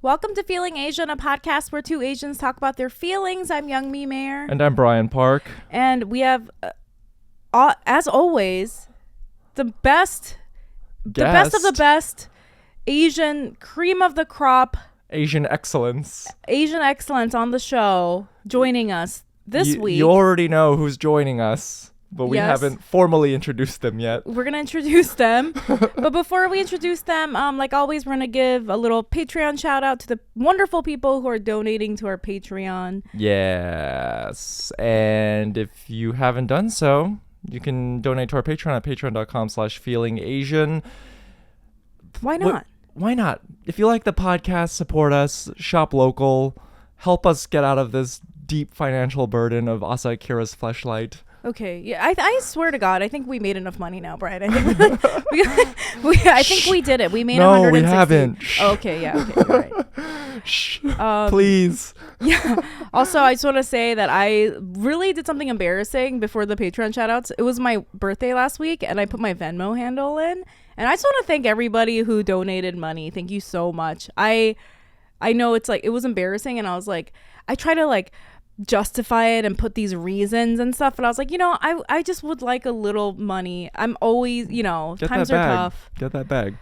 Welcome to Feeling Asian, a podcast where two Asians talk about their feelings. I'm Young Mi Mayer. And I'm Brian Park. And we have, as always, the best of the best, Asian cream of the crop. Asian excellence on the show, joining us this week. You already know who's joining us, but we haven't formally introduced them yet. We're going to introduce them. But before we introduce them, like always, we're going to give a little Patreon shout out to the wonderful people who are donating to our Patreon. Yes. And if you haven't done so, you can donate to our Patreon at patreon.com/feelingasian. Why not? Why not? If you like the podcast, support us, shop local, help us get out of this deep financial burden of Asa Akira's Fleshlight. Okay, yeah, I swear to God, I think we made enough money now, Brian. I think I think we did it. We made No, 160. we haven't. Oh, okay, yeah, okay, you're right. Shh, please. Yeah. Also, I just want to say that I really did something embarrassing before the Patreon shoutouts. It was my birthday last week, and I put my Venmo handle in. And I just want to thank everybody who donated money. Thank you so much. I know it's like, it was embarrassing, and I was like, I try to like justify it and put these reasons and stuff, but I was like, I just would like a little money. I'm always, times are tough. Get that bag.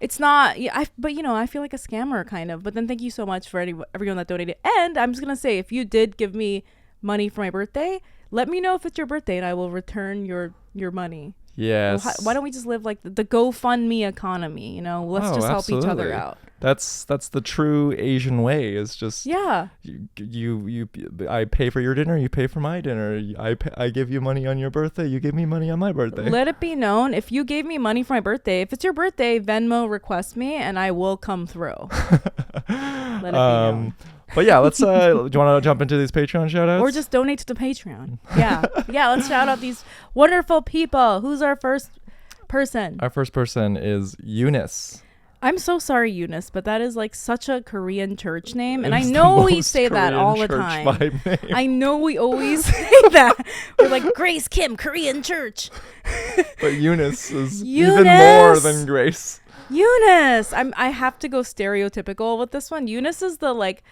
It's not, but I feel like a scammer kind of. But then thank you so much for everyone that donated. And I'm just gonna say, if you did give me money for my birthday, let me know if it's your birthday, and I will return your money. Yes. Why don't we just live like the GoFundMe economy? Let's just help each other out. That's the true Asian way. Is just you I pay for your dinner, you pay for my dinner. I give you money on your birthday, you give me money on my birthday. Let it be known, if you gave me money for my birthday, if it's your birthday, Venmo request me and I will come through. Let it be known. But yeah, let's do you want to jump into these Patreon shout outs? Or just donate to the Patreon. Yeah. Let's shout out these wonderful people. Who's our first person? Our first person is Eunice. I'm so sorry, Eunice, but that is like such a Korean church name, and I know we say that all the time. I know we always say that. We're like, Grace Kim, Korean church. But Eunice is even more than Grace. Eunice. I have to go stereotypical with this one. Eunice is the like,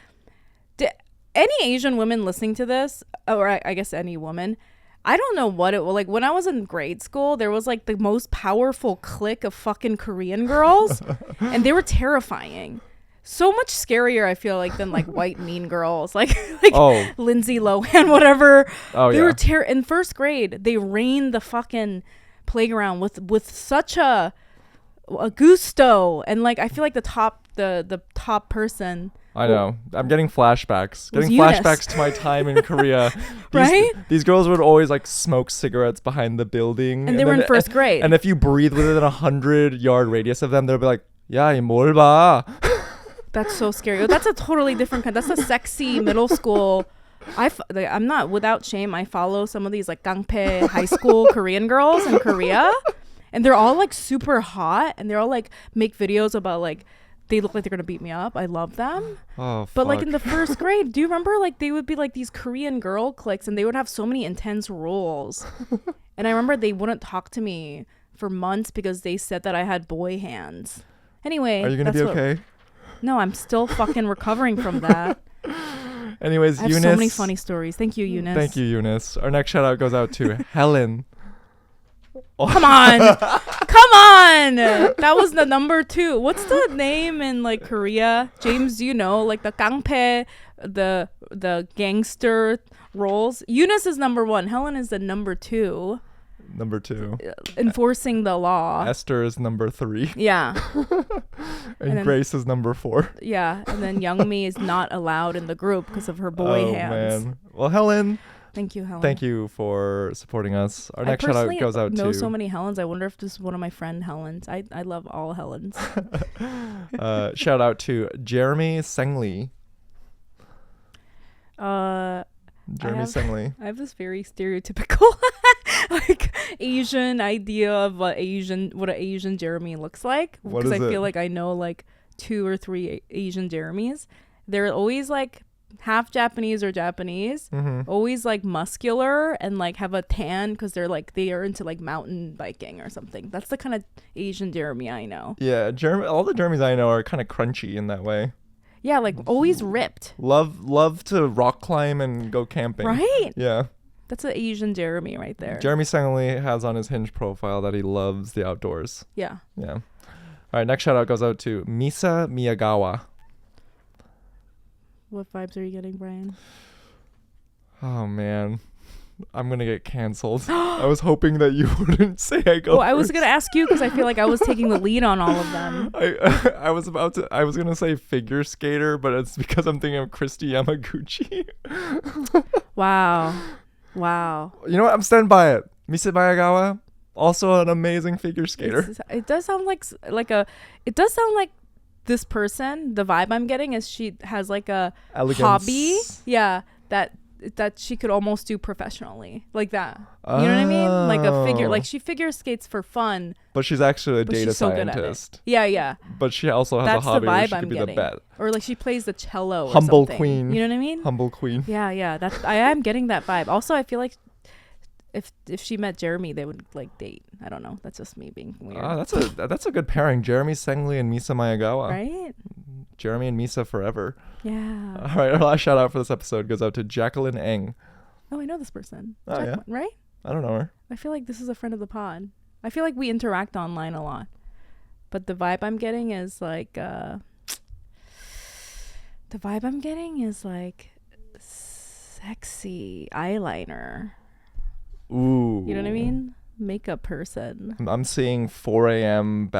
any Asian women listening to this, or I guess any woman, I don't know what it was like. When I was in grade school, there was like the most powerful clique of fucking Korean girls, and they were terrifying. So much scarier, I feel like, than like white mean girls, like Lindsay Lohan, whatever. They were in first grade. They rained the fucking playground with such a gusto, and like I feel like the top person. I know. I'm getting flashbacks. Flashbacks to my time in Korea. Right? These girls would always like smoke cigarettes behind the building. And they were in first grade. And if you breathe within 100-yard radius of them, they'll be like, "Ya, 뭘 봐." That's so scary. That's a totally different kind. That's a sexy middle school. I'm not, without shame, I follow some of these like gangpe high school Korean girls in Korea. And they're all like super hot. And they're all like make videos about like, they look like they're gonna beat me up. I love them. Oh, but like in the first grade, do you remember like they would be like these Korean girl cliques, and they would have so many intense rules. And I remember they wouldn't talk to me for months because they said that I had boy hands. Anyway, are you gonna be okay? No, I'm still fucking recovering from that. Anyways, I have so many funny stories. Thank you, Eunice. Thank you, Eunice. Our next shout out goes out to Helen. Come on. That was the number 2. What's the name in like Korea? James, like the gangpe, the gangster roles. Eunice is number 1. Helen is the number 2. Number 2. Enforcing the law. Esther is number 3. Yeah. and then, Grace is number 4. Yeah. And then Young Mi is not allowed in the group because of her boy hands. Man. Well, Helen. Thank you, Helen. Thank you for supporting us. Our next shout out goes out to... I know so many Helens. I wonder if this is one of my friend Helens. I love all Helens. Shout out to Jeremy Sengley. Sengley. I have this very stereotypical like Asian idea of what an Asian Jeremy looks like. Because I feel like I know like 2 or 3 Asian Jeremies. They're always like half Japanese or Japanese, always like muscular and like have a tan because they are into like mountain biking or something. That's the kind of Asian Jeremy I know. Yeah, all the Jeremys I know are kind of crunchy in that way. Yeah, like always ripped. Love to rock climb and go camping. Right? Yeah. That's an Asian Jeremy right there. Jeremy Sangley has on his Hinge profile that he loves the outdoors. Yeah. Yeah. All right, next shout out goes out to Misa Miyagawa. What vibes are you getting, Brian? Oh man, I'm gonna get canceled. I was hoping that you wouldn't say I go. Well, I was gonna ask you because I feel like I was taking the lead on all of them. I was gonna say figure skater, but it's because I'm thinking of Christy Yamaguchi. Wow. You know what? I'm standing by it. Misa Miyagawa, also an amazing figure skater. It does sound like this person, the vibe I'm getting is she has like a Elegance. hobby, that she could almost do professionally, like that. You know what I mean? Like a figure, like she figure skates for fun, but she's actually a data she's so good at it. scientist. Yeah. But she also has That's a hobby the where vibe she I'm could be getting. the best. Or like she plays the cello. Humble or something. queen. You know what I mean? Humble queen. Yeah. I am getting that vibe. Also, I feel like if she met Jeremy, they would like date. I don't know. That's just me being weird. That's a good pairing. Jeremy Sangley and Misa Miyagawa. Right? Jeremy and Misa forever. Yeah. All right, our last shout out for this episode goes out to Jacqueline Eng. Oh, I know this person. Oh, yeah? Right? I don't know her. I feel like this is a friend of the pod. I feel like we interact online a lot. But the vibe I'm getting is like sexy eyeliner. Ooh. You know what I mean? Makeup person. I'm seeing 4 a.m.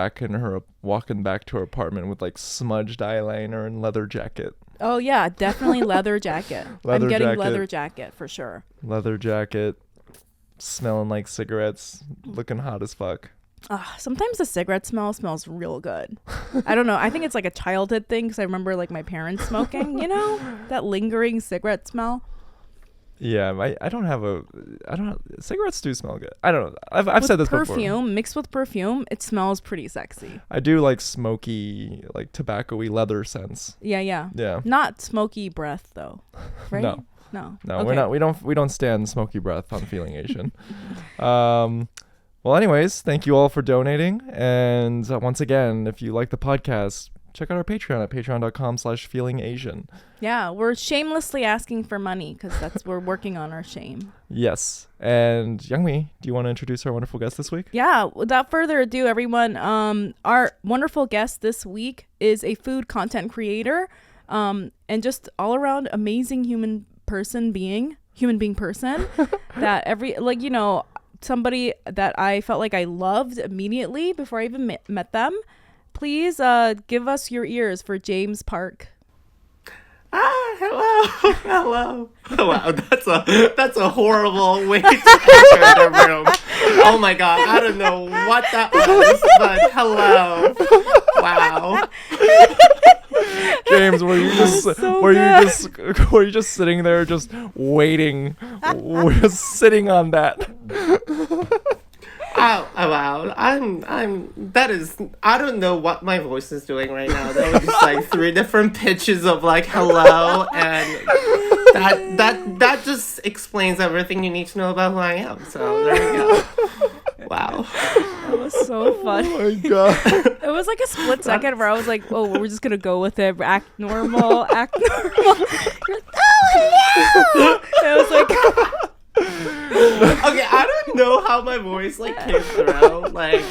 walking back to her apartment with like smudged eyeliner and leather jacket. Oh yeah, definitely leather jacket. I'm getting leather jacket for sure. Leather jacket, smelling like cigarettes, looking hot as fuck. Sometimes the cigarette smells real good. I don't know. I think it's like a childhood thing because I remember like my parents smoking. You know, that lingering cigarette smell. Yeah, cigarettes do smell good. I don't know. I've said this before. Perfume mixed with perfume, it smells pretty sexy. I do like smoky, like tobacco-y leather scents. Yeah. Not smoky breath though, right? No. Okay. We don't stand smoky breath on Feeling Asian. Well, anyways, thank you all for donating, and once again, if you like the podcast, check out our Patreon at patreon.com/feelingasian. Yeah, we're shamelessly asking for money because we're working on our shame. Yes. And Youngmi, do you want to introduce our wonderful guest this week? Yeah, without further ado, everyone, our wonderful guest this week is a food content creator and just all around amazing human being person that somebody that I felt like I loved immediately before I even met them. Please give us your ears for James Park. Hello. Wow, that's a horrible way to enter the room. Oh my god, I don't know what that was, but hello. Wow. James, were you just sitting there just waiting, just sitting on that? Oh wow. I don't know what my voice is doing right now. That was just like 3 different pitches of like hello, and that just explains everything you need to know about who I am. So there you go. Wow. That was so fun. Oh my god. It was like a split second where I was like, oh, we're just gonna go with it, act normal. You're like, oh hello. It was like Okay, I don't know how my voice like came through. Like,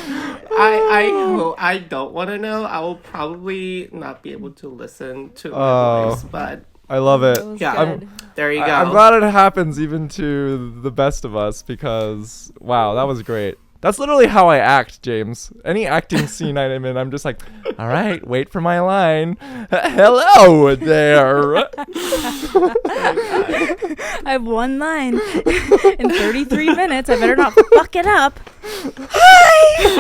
I don't want to know. I will probably not be able to listen to my voice, but I love it. Yeah, there you go. I'm glad it happens even to the best of us because wow, that was great. That's literally how I act, James. Any acting scene I'm in, I'm just like, all right, wait for my line. Hello there. I have one line in 33 minutes. I better not fuck it up. Hi.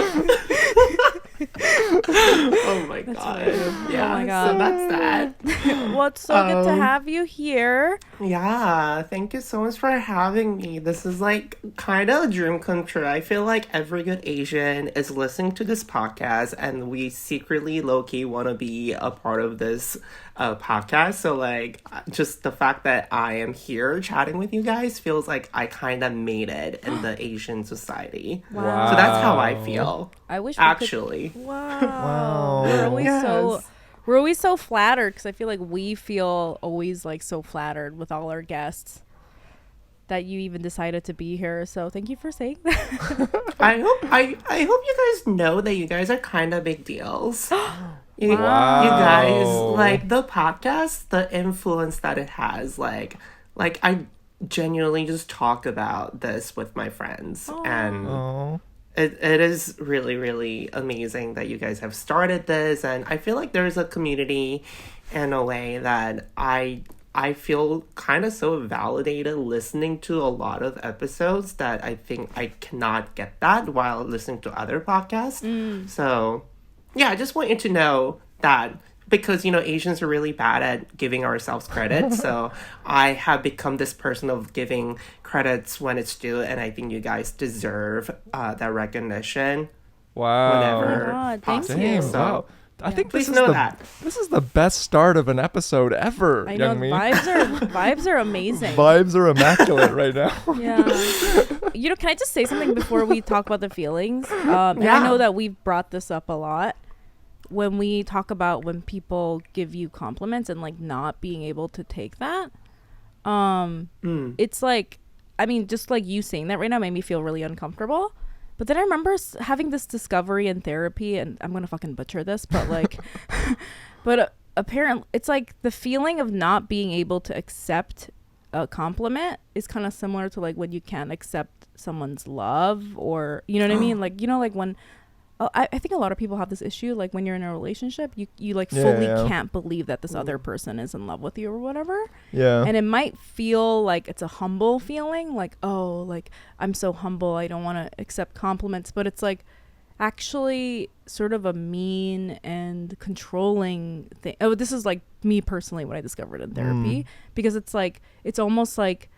Oh my god. Yeah. Oh my God. So that's that. Well, it's so good to have you here. Yeah, thank you so much for having me. This is like kind of a dream come true. I feel like every good Asian is listening to this podcast, and we secretly low-key want to be a part of this podcast. So like just the fact that I am here chatting with you guys feels like I kind of made it in the Asian society. Wow. So that's how I feel. I wish we Actually. could... Wow. Wow. We're always Yes. we're always so flattered because I feel like we feel always like so flattered with all our guests that you even decided to be here. So thank you for saying that. I hope you guys know that you guys are kind of big deals. You guys, like the podcast, the influence that it has, like I genuinely just talk about this with my friends, and Oh. it is really, really amazing that you guys have started this, and I feel like there's a community in a way that I feel kind of so validated listening to a lot of episodes that I think I cannot get that while listening to other podcasts. So yeah, I just want you to know that because, you know, Asians are really bad at giving ourselves credit. So I have become this person of giving credits when it's due. And I think you guys deserve that recognition Wow. whenever God, thank possible. you. Damn, So wow. I think please this is know the that. this is the best start of an episode ever, I know Young Mi. vibes are amazing. Vibes are immaculate right now. Yeah. You know, can I just say something before we talk about the feelings? And I Yeah. know that we've brought this up a lot when we talk about when people give you compliments and like not being able to take that. It's like, I mean, just like you saying that right now made me feel really uncomfortable. But then I remember having this discovery in therapy, and I'm gonna fucking butcher this, but like, but apparently it's like the feeling of not being able to accept a compliment is kind of similar to like when you can't accept someone's love, or you know what I mean, like, you know, like when I think a lot of people have this issue, like when you're in a relationship, you like fully can't believe that this other person is in love with you or whatever. Yeah. And it might feel like it's a humble feeling, like, oh, like I'm so humble, I don't want to accept compliments, but it's like actually sort of a mean and controlling thing. Oh, this is like me personally what I discovered in therapy, because it's like, it's almost like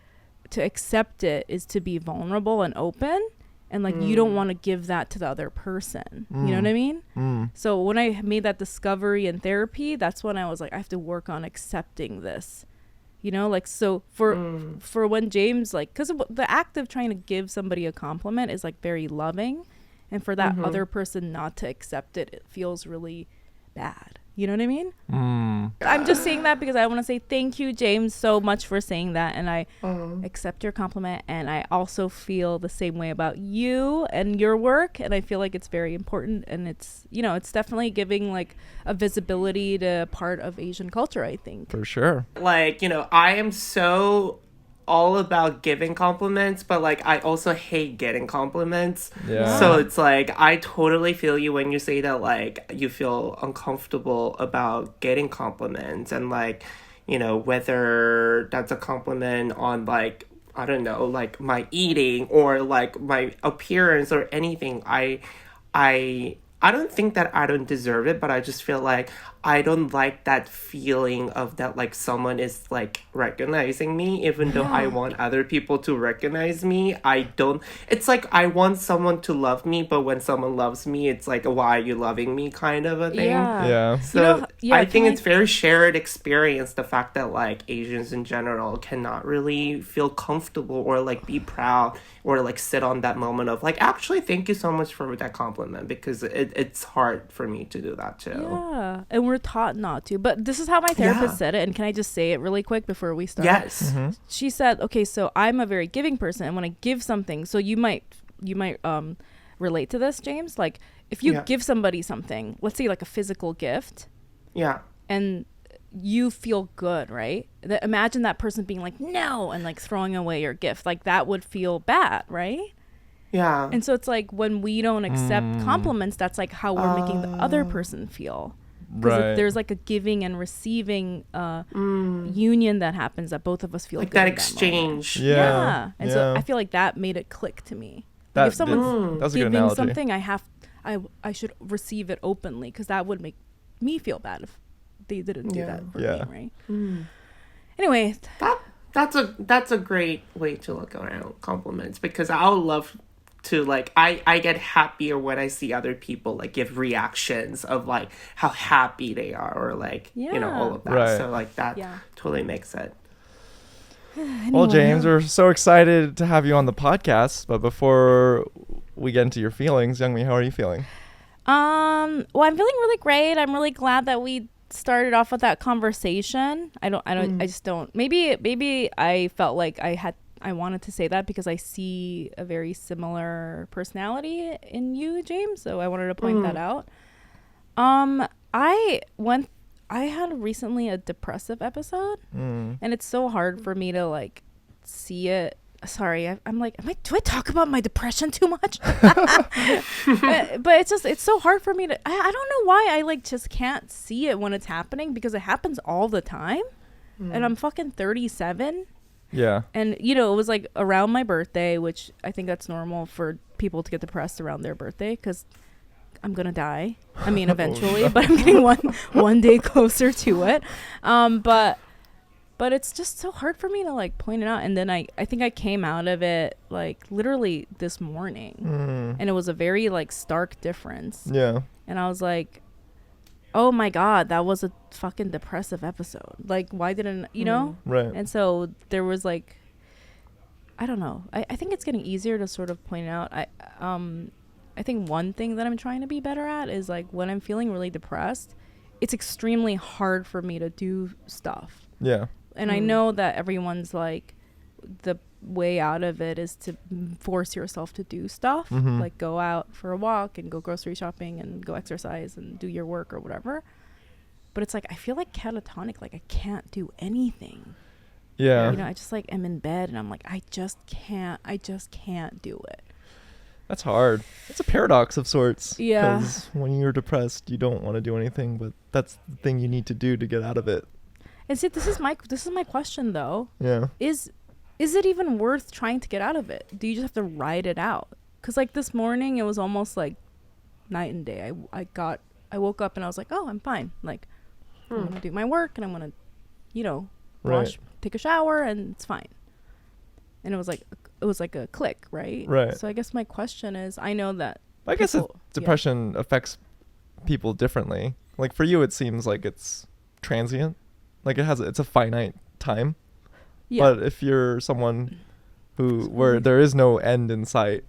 to accept it is to be vulnerable and open, and like you don't want to give that to the other person. You know what I mean? So when I made that discovery in therapy, that's when I was like, I have to work on accepting this. You know, like, so for when James, like, because the act of trying to give somebody a compliment is like very loving, and for that other person not to accept it, it feels really bad. You know what I mean? I'm just saying that because I want to say thank you, James, so much for saying that. And I accept your compliment. And I also feel the same way about you and your work. And I feel like it's very important. And it's, you know, it's definitely giving like a visibility to part of Asian culture, I think. For sure. Like, you know, I am so all about giving compliments, but like I also hate getting compliments. Yeah. So it's like I totally feel you when you say that like you feel uncomfortable about getting compliments, and like, you know, whether that's a compliment on like, I don't know, like my eating or like my appearance or anything. I don't think that I don't deserve it, but I just feel like I don't like that feeling of that, like someone is like recognizing me, even though I want other people to recognize me. I don't, it's like I want someone to love me, but when someone loves me, it's like, why are you loving me kind of a thing. Yeah. So You know, I think it's very shared experience, the fact that like Asians in general cannot really feel comfortable or like be proud or like sit on that moment of like, actually, thank you so much for that compliment, because it's hard for me to do that too. Yeah, and we're taught not to. But this is how my therapist said it, and can I just say it really quick before we start? Yes. She said, okay, so I'm a very giving person, and when I give something, so you might relate to this, James, like if you give somebody something, let's say like a physical gift, and you feel good, right? Imagine that person being like, no, and like throwing away your gift, like that would feel bad, right? Yeah. And so it's like when we don't accept compliments, that's like how we're making the other person feel. Because there's like a giving and receiving union that happens, that both of us feel like good that in exchange. That moment. And so I feel like that made it click to me. Like if someone's that's a good giving analogy. something, I should receive it openly, because that would make me feel bad if they didn't do that for me, right? Anyway, that's a great way to look around compliments, because I would love to, like, I get happier when I see other people like give reactions of like how happy they are, or like all of that. Right. So like that totally makes it. anyway. Well, James, we're so excited to have you on the podcast. But before we get into your feelings, Youngmi, how are you feeling? Well, I'm feeling really great. I'm really glad that we started off with that conversation. I just don't. Maybe I felt like I wanted to say that because I see a very similar personality in you, James. So I wanted to point that out. I had recently a depressive episode, and it's so hard for me to like see it. Sorry, I'm like, do I talk about my depression too much? but it's so hard for me to, I don't know why I like just can't see it when it's happening, because it happens all the time. And I'm fucking 37. Yeah. And, it was like around my birthday, which I think that's normal for people to get depressed around their birthday, because I'm going to die. I mean, eventually, but I'm getting one day closer to it. But it's just so hard for me to like point it out. And then I think I came out of it like literally this morning, and it was a very like stark difference. Yeah. And I was like, oh my God, that was a fucking depressive episode. Like, why didn't, Right. And so there was like, I don't know. I think it's getting easier to sort of point out. I think one thing that I'm trying to be better at is like when I'm feeling really depressed, it's extremely hard for me to do stuff. Yeah. And I know that everyone's like, the way out of it is to force yourself to do stuff, like go out for a walk and go grocery shopping and go exercise and do your work or whatever. But it's like, I feel like catatonic, like I can't do anything. Yeah. I just like am in bed and I'm like, I just can't do it. That's hard. It's a paradox of sorts. Yeah. Because when you're depressed, you don't want to do anything, but that's the thing you need to do to get out of it. And see, this is my question though. Yeah. Is it even worth trying to get out of it? Do you just have to ride it out? Because like this morning, it was almost like night and day. I woke up and I was like, oh, I'm fine. Like I'm gonna do my work and I'm gonna, wash, take a shower, and it's fine. And it was like a click, right? Right. So I guess my question is, I know that I guess depression affects people differently. Like for you, it seems like it's transient. Like it's a finite time. Yeah. But if you're someone where there is no end in sight,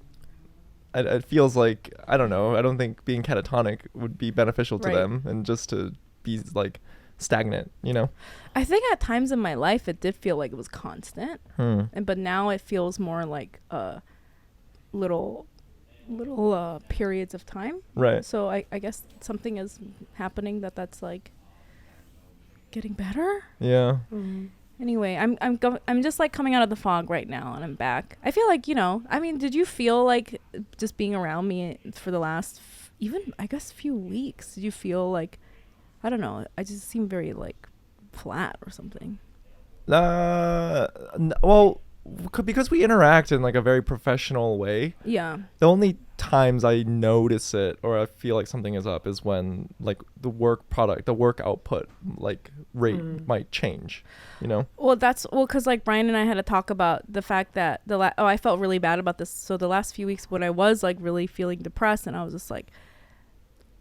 it feels like, I don't know, I don't think being catatonic would be beneficial to them, and just to be like stagnant, I think at times in my life it did feel like it was constant, but now it feels more like little periods of time. Right. So I guess something is happening that's like getting better. Yeah. Anyway, I'm just like coming out of the fog right now, and I'm back. I feel like, I mean, did you feel like just being around me for the last even I guess few weeks, did you feel like, I don't know, I just seem very like flat or something? Well, because we interact in like a very professional way. Yeah. The only times I notice it or I feel like something is up is when like the work output like rate might change, Well, because like Brian and I had to talk about the fact that I felt really bad about this. So the last few weeks when I was like really feeling depressed, and I was just like,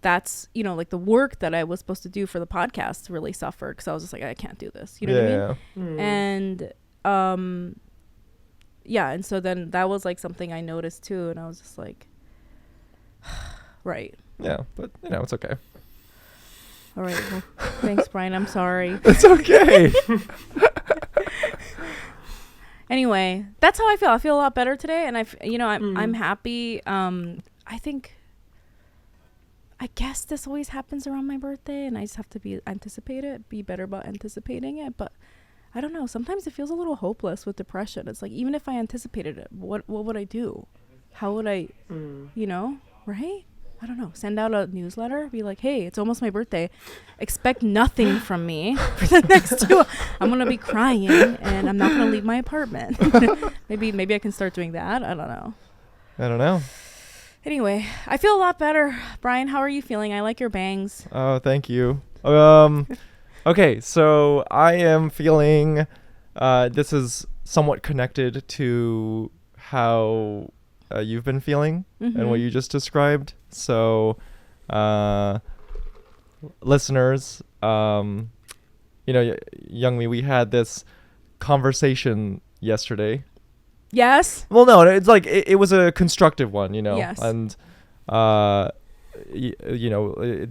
that's, like the work that I was supposed to do for the podcast really suffered, because I was just like, I can't do this. You know what I mean? And yeah, and so then that was like something I noticed too, and I was just like, right. Yeah, but it's okay. All right. Well, thanks, Brian. I'm sorry. It's okay. Anyway, that's how I feel. I feel a lot better today, and I'm happy. I think, I guess this always happens around my birthday, and I just have to be better about anticipating it. But I don't know. Sometimes it feels a little hopeless with depression. It's like, even if I anticipated it, what would I do? How would I, right? I don't know. Send out a newsletter. Be like, hey, it's almost my birthday. Expect nothing from me for the next 2. I'm going to be crying, and I'm not going to leave my apartment. Maybe I can start doing that. I don't know. Anyway, I feel a lot better. Brian, how are you feeling? I like your bangs. Oh, thank you. Okay, so I am feeling this is somewhat connected to how you've been feeling and what you just described. So, listeners, Youngmi, we had this conversation yesterday. Yes. Well, no, it's like it was a constructive one, Yes. and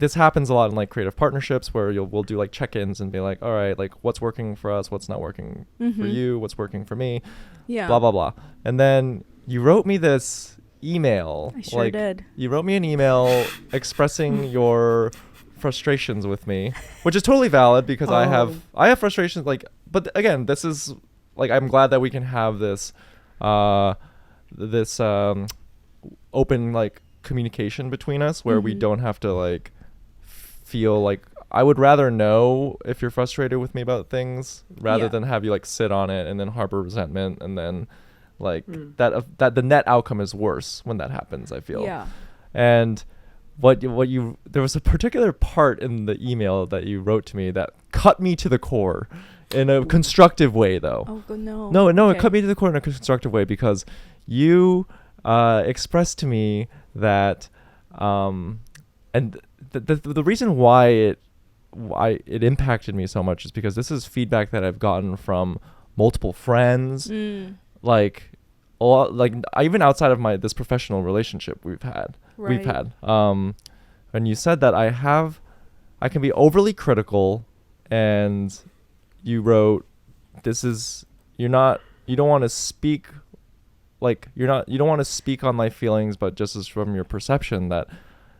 this happens a lot in like creative partnerships where we'll do like check-ins and be like, all right, like what's working for us, what's not working for you, what's working for me, blah blah blah. And then you wrote me this email. I sure did. You wrote me an email expressing your frustrations with me, which is totally valid because I have frustrations, like, but again, this is like, I'm glad that we can have this open like communication between us where we don't have to like feel like, I would rather know if you're frustrated with me about things rather than have you like sit on it and then harbor resentment, and then like that the net outcome is worse when that happens, I feel. Yeah. And there was a particular part in the email that you wrote to me that cut me to the core in a constructive way, though. Oh, no. No, Okay. It cut me to the core in a constructive way because you expressed to me that, and the reason why it impacted me so much is because this is feedback that I've gotten from multiple friends, like a lot, like even outside of this professional relationship we've had. And you said that I can be overly critical, and you wrote, you don't want to speak on my feelings, but just as from your perception that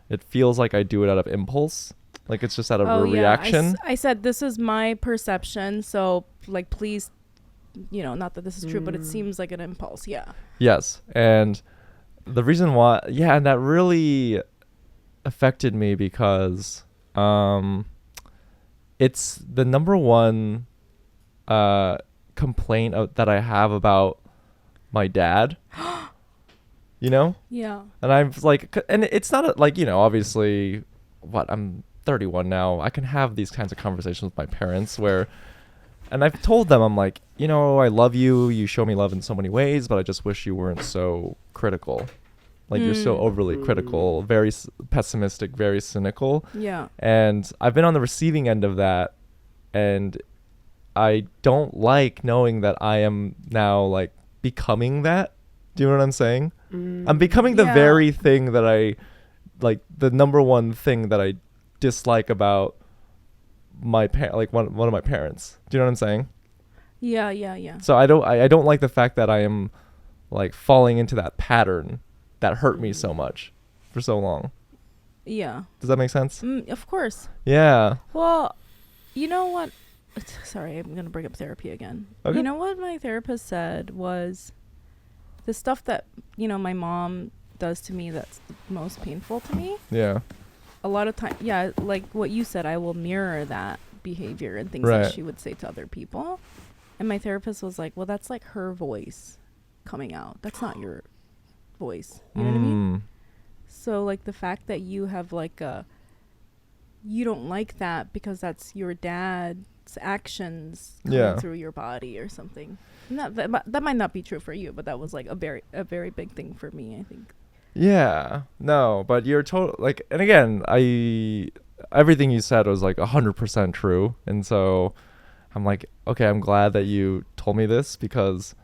it feels like I do it out of impulse, like it's just out of a reaction. I said, this is my perception, so like, please, not that this is true, but it seems like an impulse. Yes. And the reason why, and that really affected me because it's the number one complaint that I have about my dad. Yeah. And I'm like, and it's not obviously, I'm 31 now. I can have these kinds of conversations with my parents and I've told them, I'm like, I love you. You show me love in so many ways, but I just wish you weren't so critical. Like, you're so overly critical, very pessimistic, very cynical. Yeah. And I've been on the receiving end of that, and I don't like knowing that I am now like becoming that. Do you know what I'm saying? I'm becoming the very thing that I like, the number one thing that I dislike about my one of my parents. Do you know what I'm saying? Yeah. So I don't like the fact that I am like falling into that pattern that hurt me so much for so long. Yeah. Does that make sense? Of course. Yeah. Well, you know what? Sorry, I'm going to bring up therapy again. Okay. You know what my therapist said was the stuff that, my mom does to me that's the most painful to me. Yeah. A lot of time, like what you said, I will mirror that behavior and things that she would say to other people. And my therapist was like, well, that's like her voice coming out. That's not your voice. You know what I mean? So like the fact that you have like you don't like that because that's your dad's actions coming through your body or something. That might not be true for you, but that was like a very big thing for me, I think. Yeah, no, but you're total like, and again, everything you said was like 100% true. And so I'm like, okay, I'm glad that you told me this because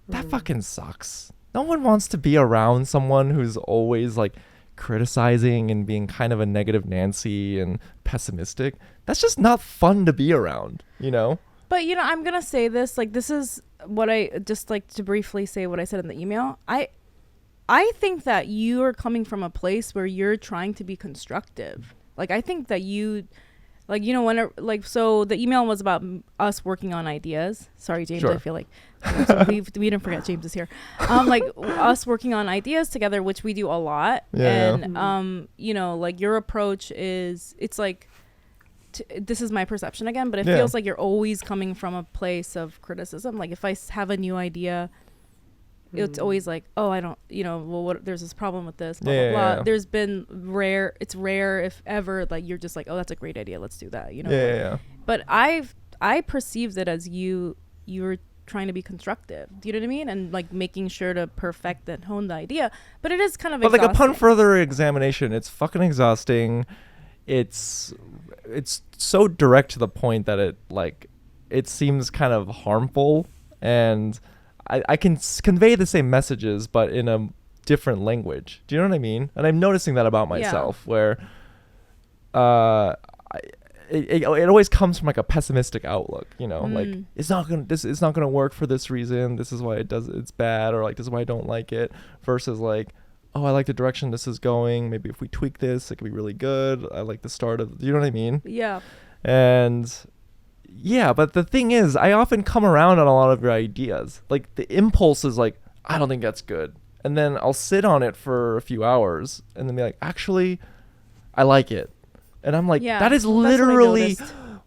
that fucking sucks. No one wants to be around someone who's always like criticizing and being kind of a negative Nancy and pessimistic. That's just not fun to be around, But I'm going to say this, like, this is what I just like to briefly say what I said in the email. I think that you are coming from a place where you're trying to be constructive. Like, I think that you, like, whenever, like, so the email was about us working on ideas. Sorry, James, Sure. I feel like we didn't forget James is here. Like, us working on ideas together, which we do a lot. Yeah. And, like, your approach is, it's like, this is my perception again, but it feels like you're always coming from a place of criticism. Like, if I have a new idea, it's always like, oh, I don't, well, what, there's this problem with this, blah, Yeah, blah, blah. yeah. There's been it's rare if ever, like, you're just like, oh, that's a great idea, let's do that, Yeah. But I perceived it as you were trying to be constructive. Do you know what I mean? And like making sure to perfect and hone the idea. But it is kind of But like upon exhausting. further examination, it's fucking exhausting. It's so direct to the point that it seems kind of harmful, and I can convey the same messages but in a different language. Do you know what I mean? And I'm noticing that about myself, where it always comes from like a pessimistic outlook, like it's not gonna work for this reason, this is why it's bad, or like this is why I don't like it, versus like, oh, I like the direction this is going, maybe if we tweak this it could be really good, I like the start of, you know what I mean? Yeah. And yeah, but the thing is, I often come around on a lot of your ideas. Like the impulse is like, I don't think that's good, and then I'll sit on it for a few hours and then be like, actually I like it. And I'm like, that is literally,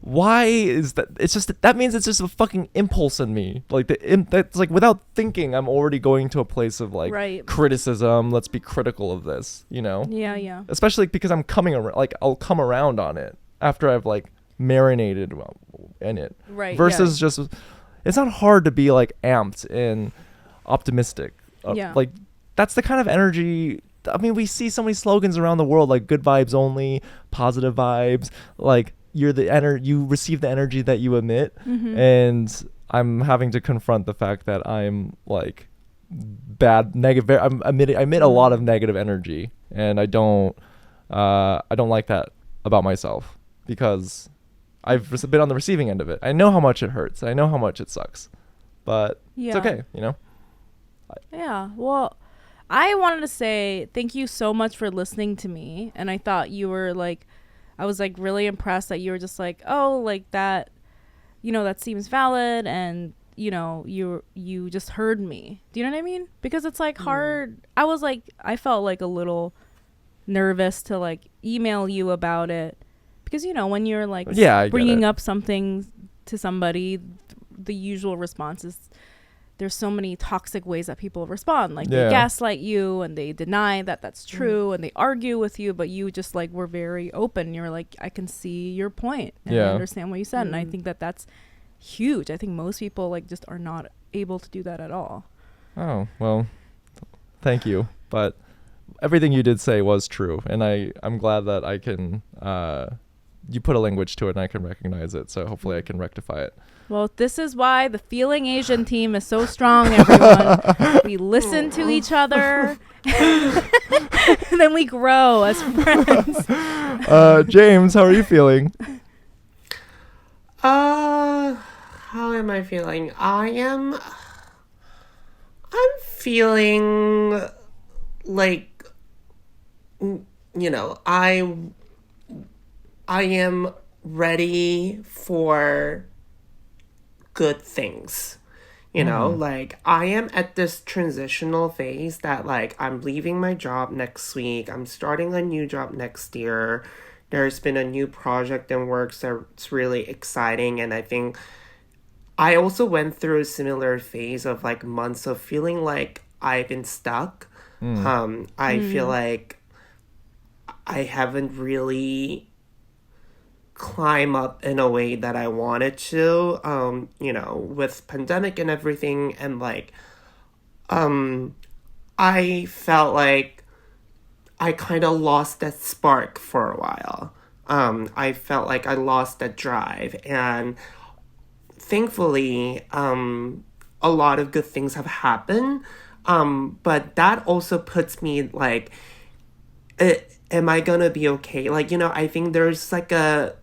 why is that? It's just, that means it's just a fucking impulse in me. Like that's like, without thinking, I'm already going to a place of like criticism. Let's be critical of this, Yeah. Especially because I'm coming around, like I'll come around on it after I've like marinated in it. Right. Versus just, it's not hard to be like amped and optimistic. Like that's the kind of energy. I mean, we see so many slogans around the world, like good vibes only, positive vibes, like you receive the energy that you emit. And I'm having to confront the fact that I'm like I emit a lot of negative energy, and I don't like that about myself, because I've been on the receiving end of it. I know how much it hurts. I know how much it sucks, but it's okay, Yeah. Well, I wanted to say thank you so much for listening to me. And I thought you were like, I was like really impressed that you were just like, oh, like that, that seems valid. And, you just heard me. Do you know what I mean? Because it's like hard. I felt like a little nervous to like email you about it. Because, when you're like bringing up something to somebody, the usual response is, there's so many toxic ways that people respond. Like they gaslight you and they deny that that's true and they argue with you, but you just like were very open. You're like, I can see your point and I understand what you said. And I think that that's huge. I think most people like just are not able to do that at all. Oh, well, thank you. But everything you did say was true. And I'm glad that I can, you put a language to it and I can recognize it. So hopefully I can rectify it. Well, this is why the Feeling Asian team is so strong, everyone. We listen to each other, and then we grow as friends. James, how are you feeling? How am I feeling? I'm feeling like, I am ready for good things, like I am at this transitional phase that like I'm leaving my job next week, I'm starting a new job next year, there's been a new project in works that's really exciting, and I think I also went through a similar phase of like months of feeling like I've been stuck. I feel like I haven't really climb up in a way that I wanted to, with pandemic and everything. And like, I felt like I kind of lost that spark for a while. I felt like I lost that drive, and thankfully, a lot of good things have happened. But that also puts me like, am I gonna be okay? Like, I think there's like a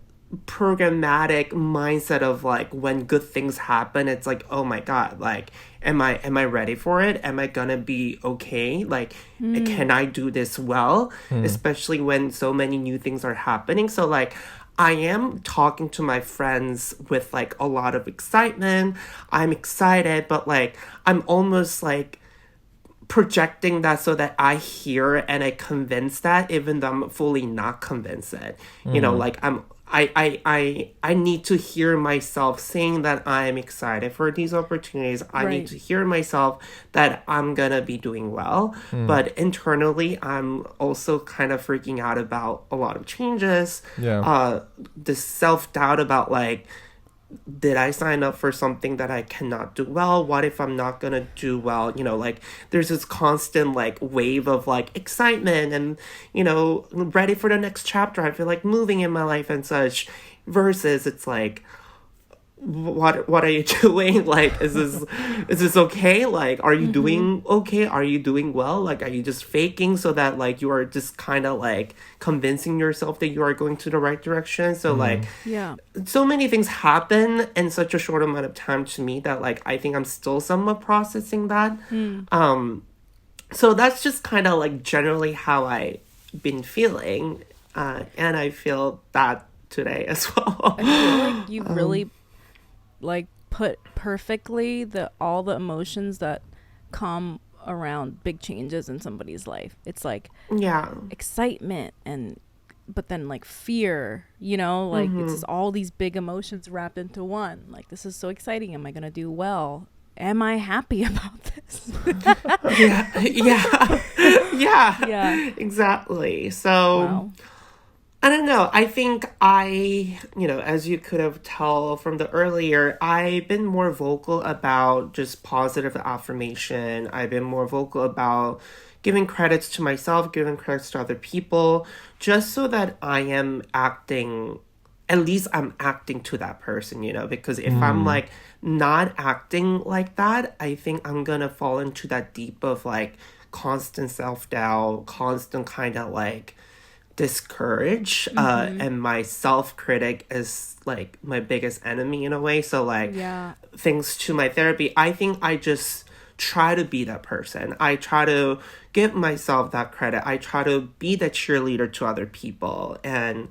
programmatic mindset of like when good things happen, it's like, oh my god, like am I ready for it? Am I gonna be okay? Like can I do this well? Especially when so many new things are happening. So like I am talking to my friends with like a lot of excitement. I'm excited, but like I'm almost like projecting that so that I hear and I convince that, even though I'm fully not convinced. Like I need to hear myself saying that I'm excited for these opportunities. I Right. need to hear myself that I'm gonna be doing well. But internally, I'm also kind of freaking out about a lot of changes. Yeah. The self-doubt about like, did I sign up for something that I cannot do well? What if I'm not gonna do well? You know, like there's this constant like wave of like excitement and, you know, ready for the next chapter. I feel like moving in my life and such. Versus it's like, what are you doing? Like, is this okay? Like, are you doing okay? Are you doing well? Like, are you just faking so that like you are just kind of like convincing yourself that you are going to the right direction? So like, Yeah. so many things happen in such a short amount of time to me that like I think I'm still somewhat processing that. So that's just kind of like generally how I been feeling, and I feel that today as well. I feel like you really like put perfectly all the emotions that come around big changes in somebody's life. It's like Yeah. excitement but then like fear, you know, like it's just all these big emotions wrapped into one. Like, this is so exciting. Am I gonna do well? Am I happy about this? Yeah. Yeah. Yeah. Yeah. Exactly. So Wow. I don't know. I think as you could have tell from the earlier, I've been more vocal about just positive affirmation. I've been more vocal about giving credits to myself, giving credits to other people, just so that I am acting, at least I'm acting to that person, because if I'm like not acting like that, I think I'm gonna fall into that deep of like constant self-doubt, constant kind of like discourage, and my self-critic is like my biggest enemy in a way. So like, Yeah. thanks to my therapy, I think I just try to be that person. I try to give myself that credit. I try to be the cheerleader to other people. And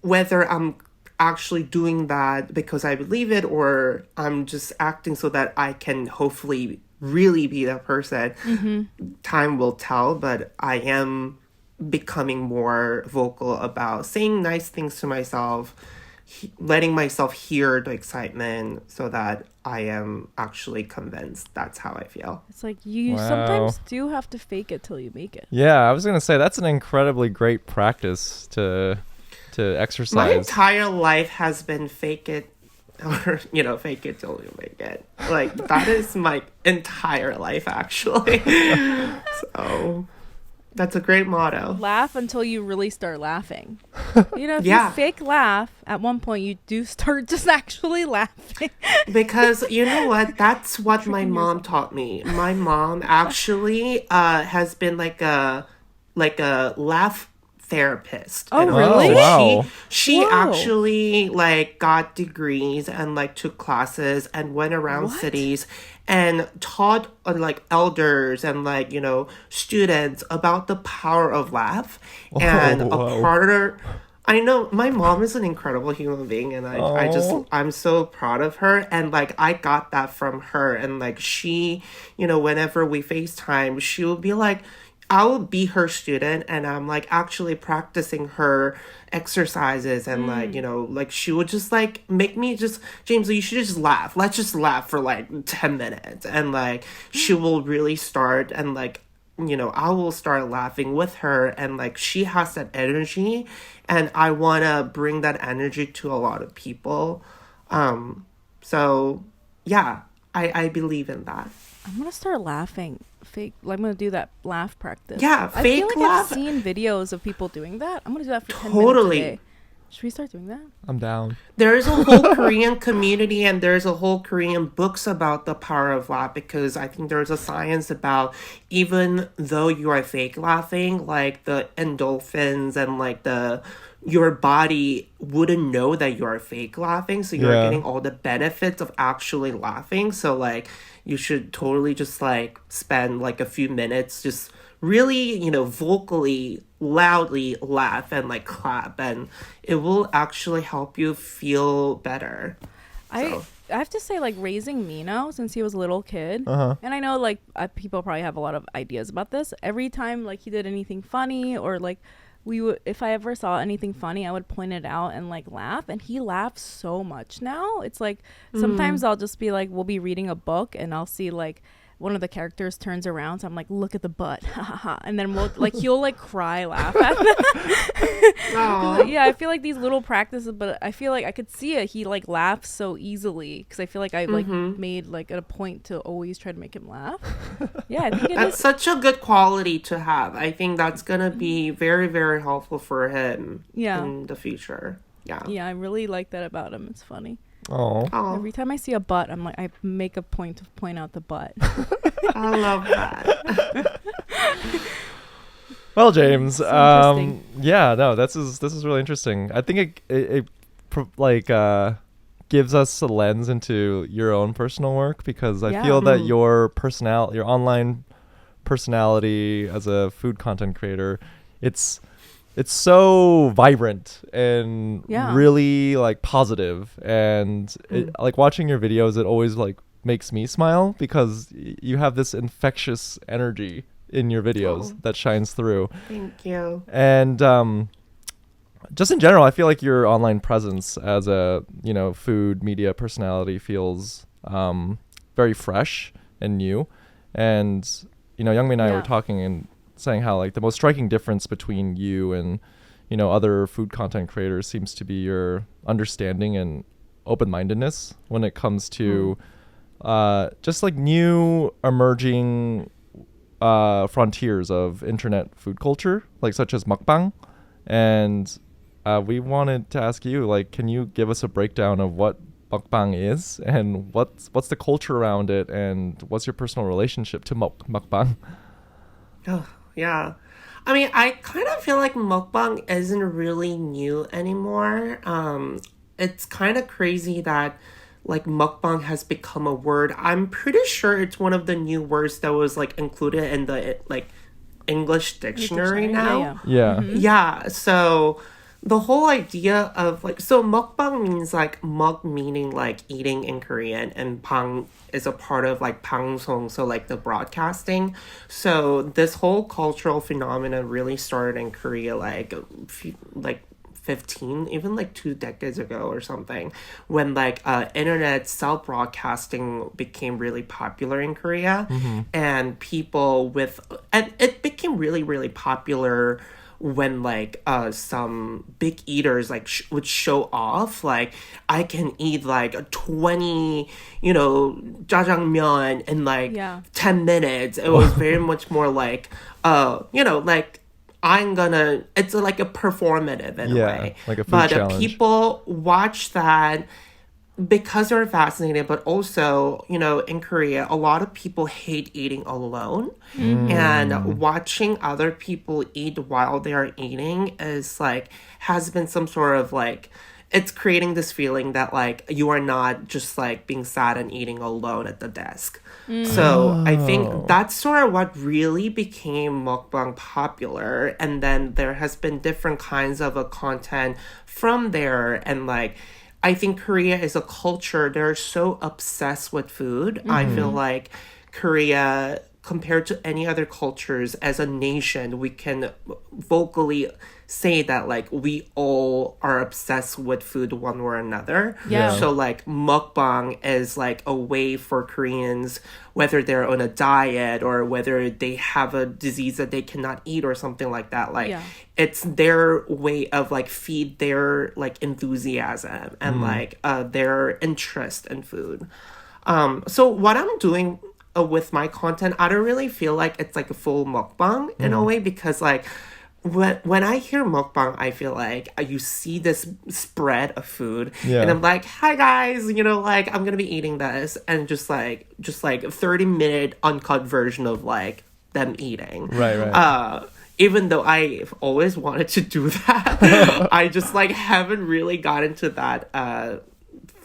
whether I'm actually doing that because I believe it, or I'm just acting so that I can hopefully really be that person, time will tell. But I am becoming more vocal about saying nice things to myself, letting myself hear the excitement so that I am actually convinced that's how I feel. It's like you Wow. sometimes do have to fake it till you make it. Yeah, I was gonna say that's an incredibly great practice to My exercise. entire life has been fake it, or fake it till you make it. Like, that is my entire life, actually. So that's a great motto. Laugh until you really start laughing. If Yeah. you fake laugh, at one point you do start just actually laughing. Because you know what? That's what my mom taught me. My mom actually has been like a laugh therapist. Oh, and really? Oh, wow. She Whoa. actually like got degrees and like took classes and went around What? cities and taught like elders and like students about the power of laugh. And whoa. a part of I know my mom is an incredible human being, and I'm so proud of her. And like, I got that from her. And like, she, whenever we FaceTime, she will be like, I will be her student, and I'm like actually practicing her exercises, and like she would just like make me just, James, you should just laugh. Let's just laugh for like 10 minutes. And like, she will really start, and like, I will start laughing with her, and like she has that energy, and I want to bring that energy to a lot of people. So yeah, I believe in that. I'm gonna start laughing. I'm gonna do that laugh practice. Yeah, I feel fake like laugh. I've seen videos of people doing that. I'm gonna do that for 10 Totally. minutes a day. Should we start doing that? I'm down. There's a whole Korean community, and there's a whole Korean books about the power of laugh, because I think there's a science about, even though you are fake laughing, like the endorphins and like your body wouldn't know that you are fake laughing, so you're Yeah. getting all the benefits of actually laughing. So like, you should totally just like spend like a few minutes just really, vocally, loudly laugh and like clap, and it will actually help you feel better. I have to say, like, raising Mino since he was a little kid, and I know like people probably have a lot of ideas about this. Every time like he did anything funny or like if I ever saw anything funny, I would point it out and like laugh, and he laughs so much now. It's like sometimes I'll just be like, we'll be reading a book and I'll see like one of the characters turns around, so I'm like, look at the butt, and then we'll like he'll like cry laugh at that. Yeah, I feel like these little practices, but I feel like I could see it. He like laughs so easily because I feel like I like made like a point to always try to make him laugh. Yeah, I think that's such a good quality to have. I think that's gonna be very, very helpful for him in the future. Yeah, I really like that about him. It's funny. Oh. Every time I see a butt, I'm like, I make a point to point out the butt. I love that. Well, James, yeah, no, this is really interesting. I think it gives us a lens into your own personal work, because I feel that your online personality as a food content creator, it's so vibrant and really like positive, and like watching your videos, it always like makes me smile because you have this infectious energy in your videos that shines through. Thank you. And just in general, I feel like your online presence as a food media personality feels very fresh and new. And Youngmi and I were talking and saying how like the most striking difference between you and other food content creators seems to be your understanding and open-mindedness when it comes to just like new emerging frontiers of internet food culture, like such as mukbang. And we wanted to ask you, like, can you give us a breakdown of what mukbang is and what's the culture around it, and what's your personal relationship to mukbang? Oh, yeah. I mean, I kind of feel like mukbang isn't really new anymore. It's kind of crazy that like mukbang has become a word. I'm pretty sure it's one of the new words that was like included in the like English dictionary now. Yeah. So the whole idea of like, so mukbang means like muk meaning like eating in Korean, and bang is a part of like 방송, so like the broadcasting. So this whole cultural phenomenon really started in Korea like 15, even like 2 decades ago or something, when like internet self-broadcasting became really popular in Korea. And and it became really, really popular when like some big eaters like would show off like, I can eat like 20 jjajangmyeon in like 10 minutes. It was very much more like like it's like a performative in a way, like a food challenge. People watch that because they're fascinated, but also, in Korea, a lot of people hate eating alone. And watching other people eat while they're eating is like, has been some sort of like, it's creating this feeling that like, you are not just like being sad and eating alone at the desk. So I think that's sort of what really became mukbang popular. And then there has been different kinds of a content from there. And like, I think Korea is a culture, they're so obsessed with food. I feel like Korea, compared to any other cultures as a nation, we can vocally say that like we all are obsessed with food one way or another. So like mukbang is like a way for Koreans, whether they're on a diet or whether they have a disease that they cannot eat or something like that, like it's their way of like feed their like enthusiasm and like their interest in food. So what I'm doing with my content, I don't really feel like it's like a full mukbang in a way, because like when I hear mukbang, I feel like you see this spread of food and I'm like, hi guys, like I'm gonna be eating this, and just like a 30-minute uncut version of like them eating. Right. Even though I've always wanted to do that, I just like haven't really gotten to that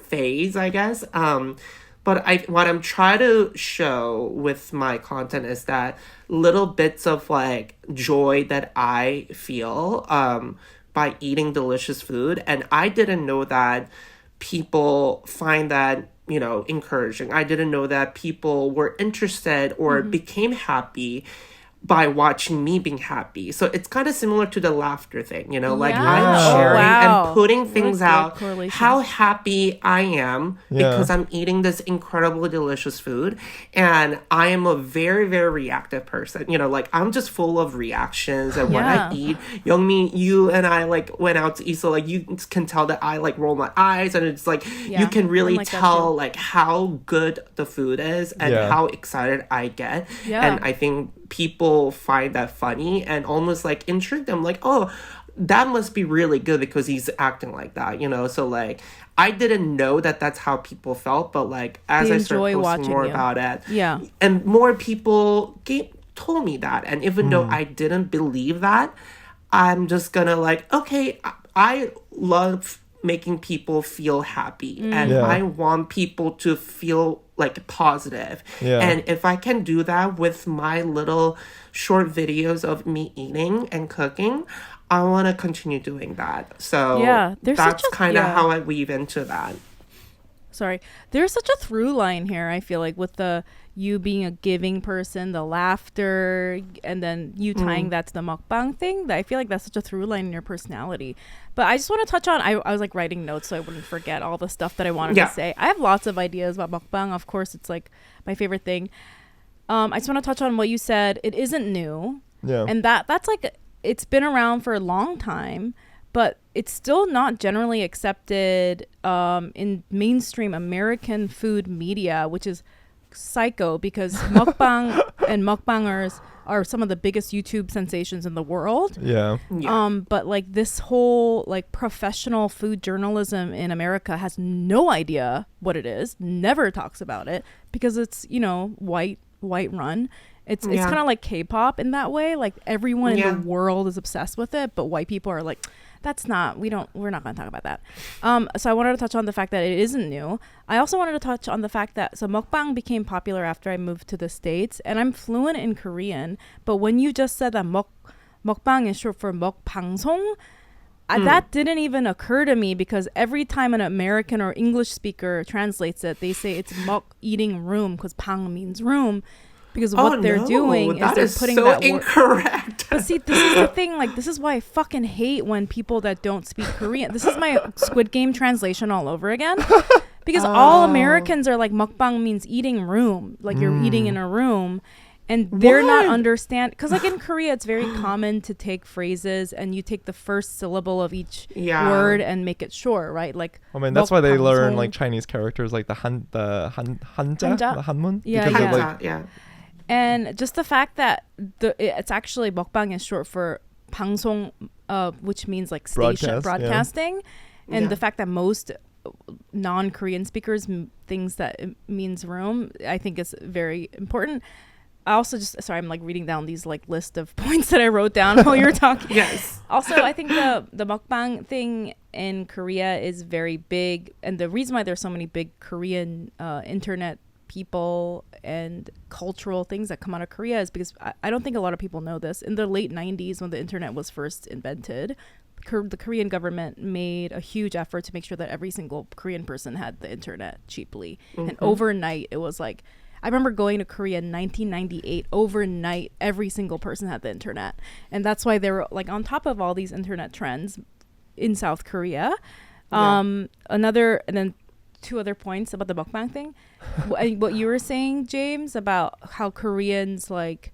phase, I guess. But what I'm trying to show with my content is that little bits of like joy that I feel by eating delicious food. And I didn't know that people find that, encouraging. I didn't know that people were interested or became happy by watching me being happy. So it's kind of similar to the laughter thing, you know, like Yeah. I'm Oh, sharing wow. and putting What a things good out correlation. how happy I am because I'm eating this incredibly delicious food. And I am a very, very reactive person. You know, like I'm just full of reactions. And when Yeah. I eat, Youngmi, you and I like went out to eat. So like you can tell that I like roll my eyes and it's like Yeah, you can really I'm like that tell too. like how good the food is and Yeah. how excited I get. Yeah. And I think people find that funny and almost like intrigue them like, oh, that must be really good because he's acting like that, you know. So like I didn't know that that's how people felt, but like as They I started enjoy posting watching more you. about it, Yeah. and more people told me that. And even though I didn't believe that, I'm just gonna like, okay, I love making people feel happy and Yeah. I want people to feel like positive. Yeah. And if I can do that with my little short videos of me eating and cooking, I want to continue doing that. So Yeah, there's that's such a- kind of yeah. how I weave into that. Sorry. There's such a through line here, I feel like, with the you being a giving person, the laughter, and then you tying that to the mukbang thing. That I feel like that's such a through line in your personality. But I just want to touch on, I was like writing notes so I wouldn't forget all the stuff that I wanted Yeah. to say. I have lots of ideas about mukbang. Of course, it's like my favorite thing. I just want to touch on what you said. It isn't new. Yeah. And that's like, it's been around for a long time, but it's still not generally accepted in mainstream American food media, which is psycho because mukbang and mukbangers are some of the biggest YouTube sensations in the world. Yeah. Yeah. But like this whole like professional food journalism in America has no idea what it is, never talks about it because it's, you know, white run. It's Yeah. kind of like K-pop in that way. Like everyone Yeah. in the world is obsessed with it, but white people are like, we're not going to talk about that. So I wanted to touch on the fact that it isn't new. I also wanted to touch on the fact that so mukbang became popular after I moved to the States, and I'm fluent in Korean. But when you just said that mukbang is short for mukbangsong, that didn't even occur to me because every time an American or English speaker translates it, they say it's muk eating room because pang means room. Because what they're doing is they're putting so that word. incorrect. But see, this is the thing. Like, this is why I fucking hate when people that don't speak Korean. This is my Squid Game translation all over again. Because all Americans are like, mukbang means eating room. Like, you're eating in a room. And they're not What? understand. Because, like, in Korea, it's very common to take phrases and you take the first syllable of each Yeah. word and make it short, right? Like, I mean, that's why they learn mukbangsong. like Chinese characters like the hanja, Hanja? the hanmun. Yeah, because yeah. of, like, Yeah. And just the fact that it's actually mukbang is short for 방송, which means like station broadcasting, and Yeah. the fact that most non-Korean speakers things that it means room, I think is very important. I also I'm like reading down these like list of points that I wrote down while you were talking. Yes. Also, I think the mukbang thing in Korea is very big, and the reason why there's so many big Korean internet people and cultural things that come out of Korea is because I don't think a lot of people know this. In the late 90s, when the internet was first invented, the Korean government made a huge effort to make sure that every single Korean person had the internet cheaply. And overnight, it was like, I remember going to Korea in 1998. Overnight, every single person had the internet. And that's why they were like on top of all these internet trends in South Korea. And then two other points about the mukbang thing. What you were saying, James, about how Koreans like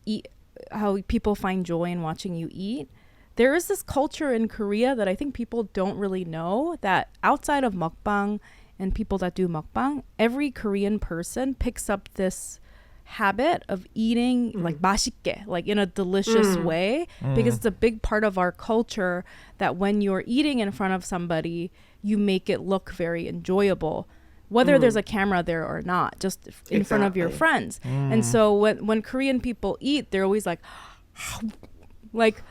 eat, how people find joy in watching you eat. There is this culture in Korea that I think people don't really know, that outside of mukbang and people that do mukbang, every Korean person picks up this habit of eating like 맛있게, like in a delicious way, because it's a big part of our culture that when you're eating in front of somebody, you make it look very enjoyable, whether there's a camera there or not, just in front of your friends. And so when Korean people eat, they're always like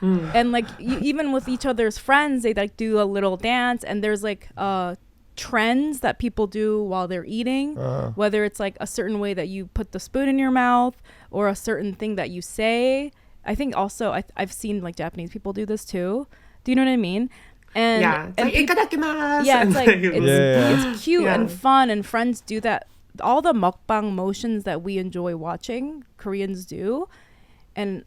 and like even with each other's friends, they like do a little dance, and there's like trends that people do while they're eating, whether it's like a certain way that you put the spoon in your mouth or a certain thing that you say. I think also I've seen like Japanese people do this too. Do you know what I mean? And Yeah. It's like, itadakimasu. yeah, it's like Yeah. it's cute Yeah. and fun, and friends do that. All the mukbang motions that we enjoy watching, Koreans do. and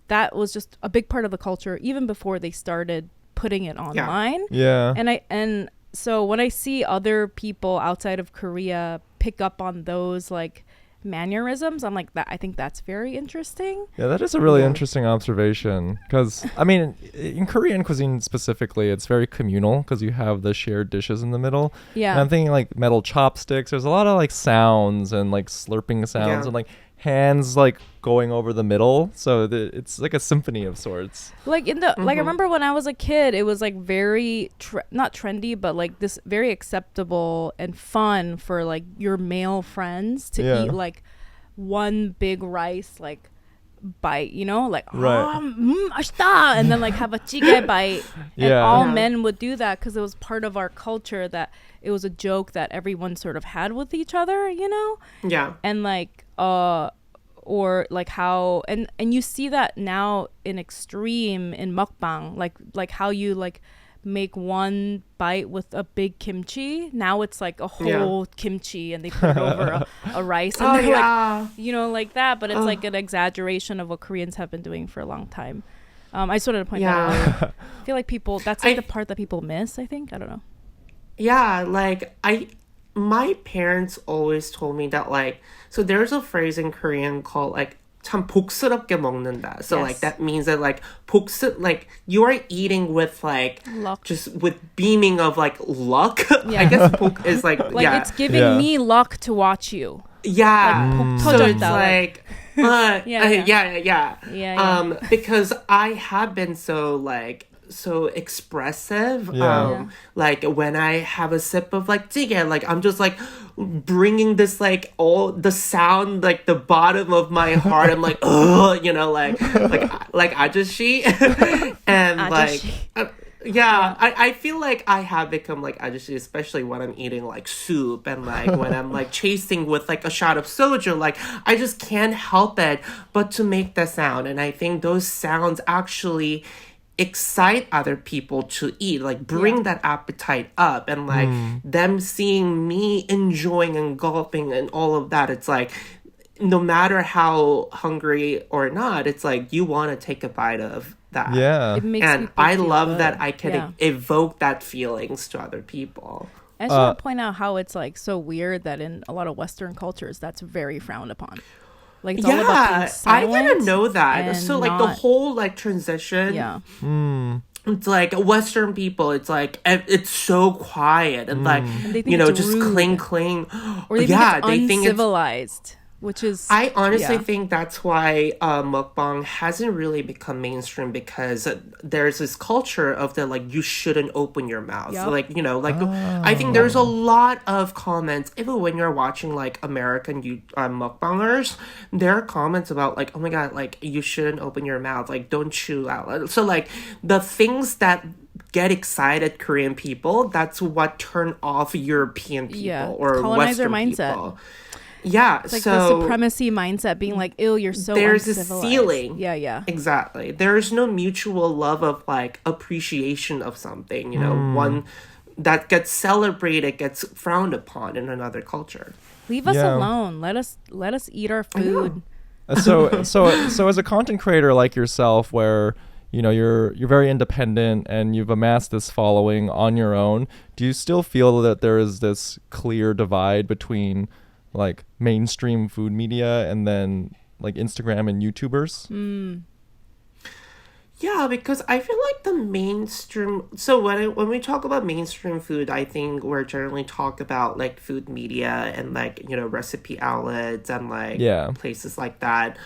that was just a big part of the culture even before they started putting it online. Yeah. And so when I see other people outside of Korea pick up on those like mannerisms, I'm like, that I think that's very interesting. Yeah, that is a really interesting observation, because I mean, in Korean cuisine specifically, it's very communal because you have the shared dishes in the middle. Yeah. And I'm thinking like metal chopsticks. There's a lot of like sounds and like slurping sounds and like hands like going over the middle, so it's like a symphony of sorts. Like in the like I remember when I was a kid, it was like very not trendy, but like this very acceptable and fun for like your male friends to eat like one big rice like bite, you know, like 맛있다, and then like have a jjigae bite, and all men would do that because it was part of our culture, that it was a joke that everyone sort of had with each other, you know. And like or like how and you see that now in extreme in mukbang, like how you like make one bite with a big kimchi. Now it's like a whole kimchi and they put it over a rice, and they're like, you know, like that, but it's like an exaggeration of what Koreans have been doing for a long time. I just wanted to point that out. I feel like people, that's like the part that people miss, I think. I don't know. Yeah, like my parents always told me that like, so there's a phrase in Korean called like 참 복스럽게 먹는다. So like that means that like like you are eating with like luck. Just with beaming of like luck. I guess 복 is like it's giving me luck to watch you. Like, so it's like yeah. Because I have been so expressive. Like when I have a sip of like jjigae, like I'm just like bringing this like all the sound, like the bottom of my heart. I'm like, oh, you know, like ajashi, and like. I feel like I have become like ajashi, especially when I'm eating like soup, and like when I'm like chasing with like a shot of soju, like I just can't help it but to make the sound. And I think those sounds actually excite other people to eat, like bring that appetite up, and like them seeing me enjoying and gulping and all of that, it's like no matter how hungry or not, it's like you want to take a bite of that. It makes and I love good. that I can evoke that feelings to other people. I just want to point out how it's like so weird that in a lot of Western cultures that's very frowned upon. Like it's all about being silent. I didn't know that. So like the whole like transition. It's like Western people, it's like it's so quiet and like and they think you know it's just rude. cling. Or they think it's uncivilized. Which is, I honestly think that's why mukbang hasn't really become mainstream, because there's this culture of the like you shouldn't open your mouth. Like, you know, like I think there's a lot of comments even when you're watching like American mukbangers. There are comments about like, oh my god, like you shouldn't open your mouth, like don't chew out. So like the things that get excited Korean people, that's what turn off European people or colonizer Western mindset. people. Yeah, it's like so the supremacy mindset being like, ew, you're so there's uncivilized. this feeling. Yeah. Exactly. There's no mutual love of like appreciation of something, you know, one that gets celebrated gets frowned upon in another culture. Leave us alone. Let us eat our food. So as a content creator like yourself, where you know you're very independent and you've amassed this following on your own, do you still feel that there is this clear divide between like mainstream food media and then like Instagram and YouTubers? Yeah, because I feel like the mainstream. So when we talk about mainstream food, I think we're generally talk about like food media and like, you know, recipe outlets and like places like that.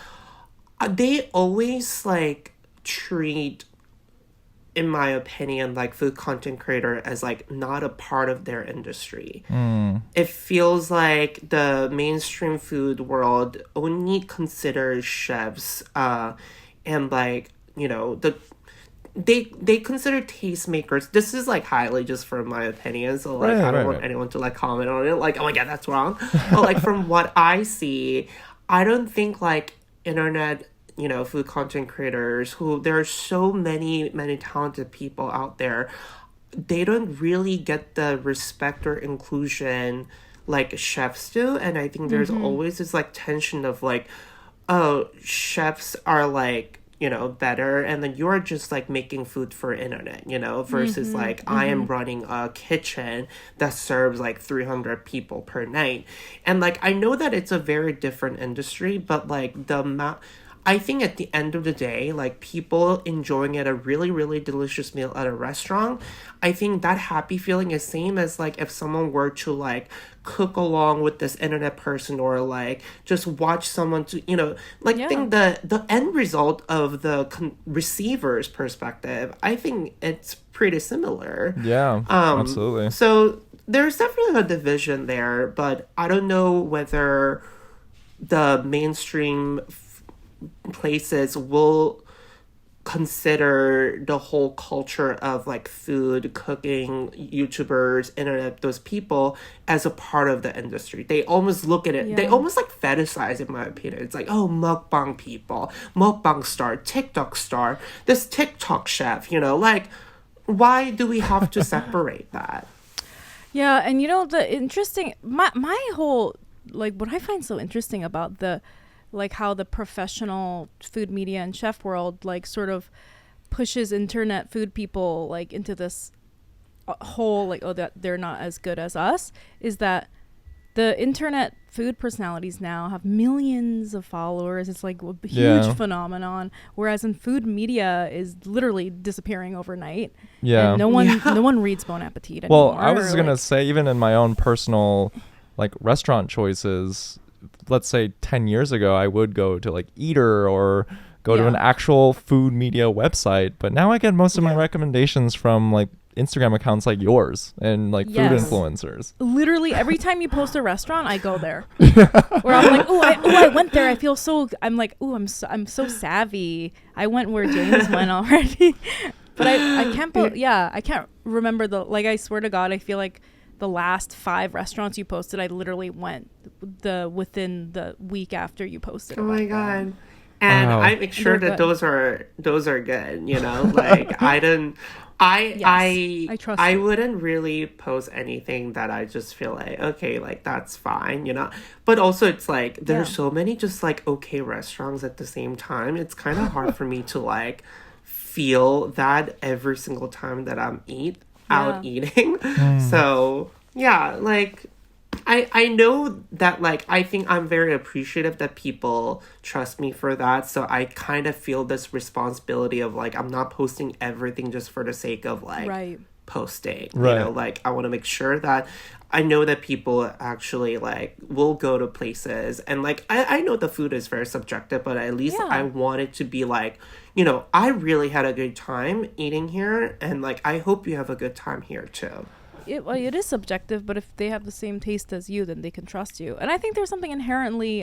They always like treat, in my opinion, like food content creator as like not a part of their industry. It feels like the mainstream food world only considers chefs and like, you know, they consider tastemakers. This is like highly just from my opinion, so like I don't want anyone to like comment on it like, oh my god, that's wrong. But like from what I see, I don't think like internet, you know, food content creators, who there are so many talented people out there, they don't really get the respect or inclusion like chefs do. And I think there's always this like tension of like, oh, chefs are like, better, and then you're just like making food for internet, versus like I am running a kitchen that serves like 300 people per night. And like I know that it's a very different industry, but like the amount, I think at the end of the day, like people enjoying a really, really delicious meal at a restaurant, I think that happy feeling is same as like if someone were to like cook along with this internet person, or like just watch someone to, like Yeah. think the end result of the receiver's perspective, I think it's pretty similar. Yeah, absolutely. So there's definitely a division there, but I don't know whether the mainstream places will consider the whole culture of like food, cooking, YouTubers, internet, those people as a part of the industry. They almost look at it, they Yeah. almost like fetishize, in my opinion. It's like, oh, mukbang people, mukbang star, TikTok star, this TikTok chef, like, why do we have to separate that? Yeah, and the interesting my whole like what I find so interesting about the like how the professional food media and chef world like sort of pushes internet food people like into this whole like, oh, that they're not as good as us, is that the internet food personalities now have millions of followers. It's like a huge phenomenon, whereas in food media is literally disappearing overnight. Yeah. And no one reads Bon Appetit Well, anymore. I was or, gonna like, say, even in my own personal like restaurant choices, let's say 10 years ago, I would go to like Eater or go to an actual food media website. But now I get most of my recommendations from like Instagram accounts like yours and like food influencers. Literally every time you post a restaurant, I go there. Where I'm like, I went there. I feel so. I'm like, I'm so savvy. I went where James went already. But I can't. I can't remember I swear to God, I feel like the last 5 restaurants you posted, I literally went within the week after you posted. Oh my God. And I make sure that those are good, like I didn't, I trust I you. wouldn't really post anything that I just feel like, okay, like that's fine, but also it's like, there's so many just like okay restaurants at the same time. It's kind of hard for me to like feel that every single time that I'm out eating. So yeah, like I know that like I think I'm very appreciative that people trust me for that. So I kind of feel this responsibility of like I'm not posting everything just for the sake of like posting. Like I want to make sure that I know that people actually like will go to places, and like I know the food is very subjective, but at least I want it to be like, I really had a good time eating here, and like I hope you have a good time here too. It is subjective, but if they have the same taste as you, then they can trust you. And I think there's something inherently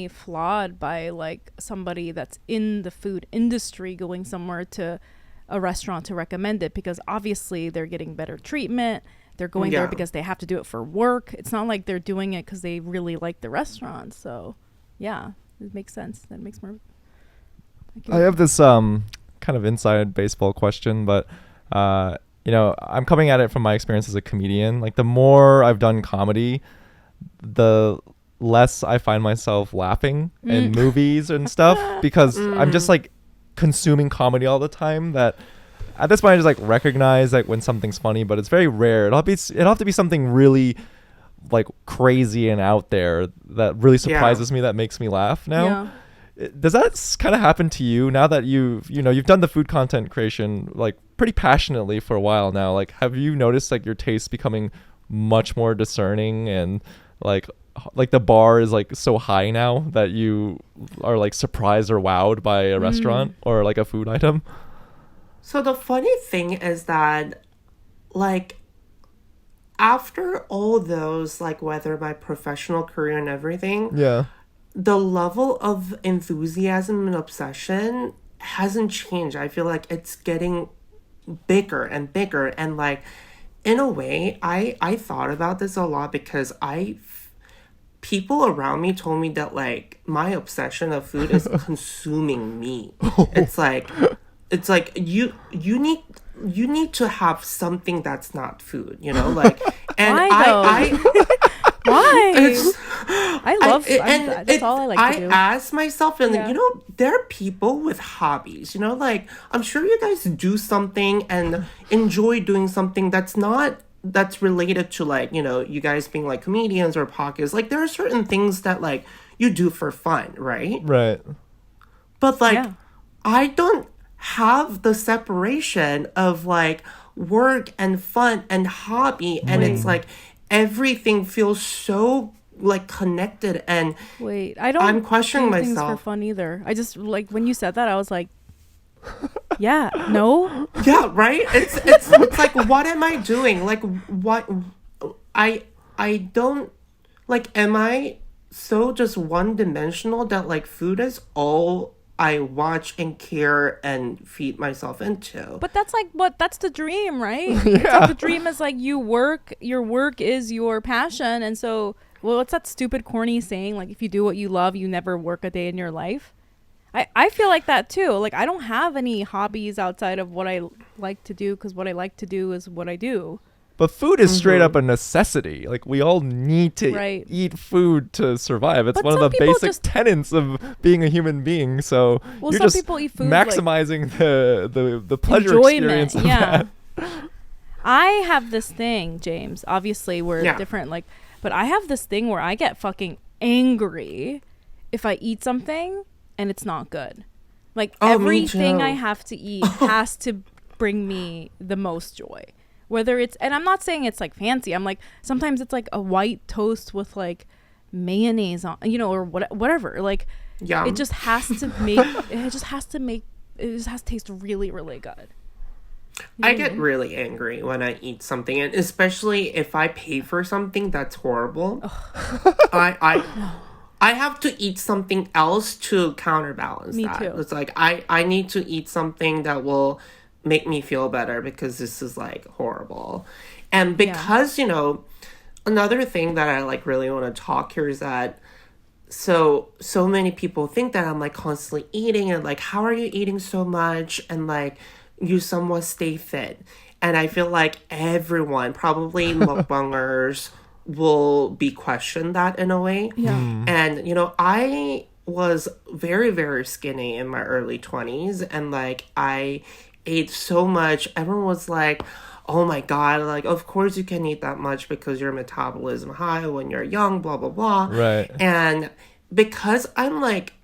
flawed by like somebody that's in the food industry going somewhere to a restaurant to recommend it, because obviously they're getting better treatment. They're going there because they have to do it for work. It's not like they're doing it because they really like the restaurant. So yeah, it makes sense. That makes more. I have this kind of inside baseball question, but I'm coming at it from my experience as a comedian. Like the more I've done comedy, the less I find myself laughing in movies and stuff, because I'm just like consuming comedy all the time, that at this point I just like recognize like when something's funny, but it's very rare. It'll have to be something really like crazy and out there that really surprises me, that makes me laugh now. Does that kind of happen to you now that you've done the food content creation like pretty passionately for a while now? Like, have you noticed like your taste becoming much more discerning, and like the bar is like so high now that you are like surprised or wowed by a restaurant or like a food item? So the funny thing is that like after all those, like whether my professional career and everything, the level of enthusiasm and obsession hasn't changed. I feel like it's getting bigger and bigger. And like, in a way, I thought about this a lot because people around me told me that like my obsession of food is consuming me. It's like you need to have something that's not food, like, and Why, though? Why? I love that's all I like to do. I ask myself, and Yeah. you know, there are people with hobbies. You know, like I'm sure you guys do something and enjoy doing something that's related to like, you know, you guys being like comedians or podcasts. Like there are certain things that like you do for fun, right? Right. But like Yeah. I don't have the separation of like work and fun and hobby, and it's like everything feels so like connected, and Wait, I don't. I'm questioning do things myself. for fun either. I just like when you said that, I was like, yeah, no. Yeah, right. It's like what am I doing? Like what I don't like. Am I so just one dimensional that like food is all I watch and care and feed myself into? But that's like that's the dream, right? It's like the dream is like your work is your passion. And so, well, what's that stupid corny saying? Like if you do what you love, you never work a day in your life. I feel like that too. Like I don't have any hobbies outside of what I like to do, because what I like to do is what I do. But food is straight up a necessity. Like we all need to Right. eat food to survive. It's But one of some the people basic just- tenets of being a human being. So Well, you're some just people eat food, like, maximizing the pleasure enjoyment, experience of yeah. that. I have this thing, James. Obviously, we're Yeah. different. Like, but I have this thing where I get fucking angry if I eat something and it's not good. Like Oh, me everything too. I have to eat has to bring me the most joy. Whether it's, and I'm not saying it's like fancy. I'm like, sometimes it's like a white toast with like mayonnaise on, you know, or whatever. Like, Yum. it just has to make. It just has to taste really, really good. I get really angry when I eat something, and especially if I pay for something that's horrible. I have to eat something else to counterbalance Me that. too. It's like I need to eat something that will make me feel better because this is like horrible. And because, you know, another thing that I like really want to talk here is that so many people think that I'm like constantly eating, and like how are you eating so much, and like you somewhat stay fit. And I feel like everyone, probably mukbangers, will be questioned that in a way. Yeah. And you know, I was very, very skinny in my early 20s, and like I ate so much. Everyone was like, oh my god, like of course you can eat that much because your metabolism high when you're young, blah blah blah. Right. And because I'm like,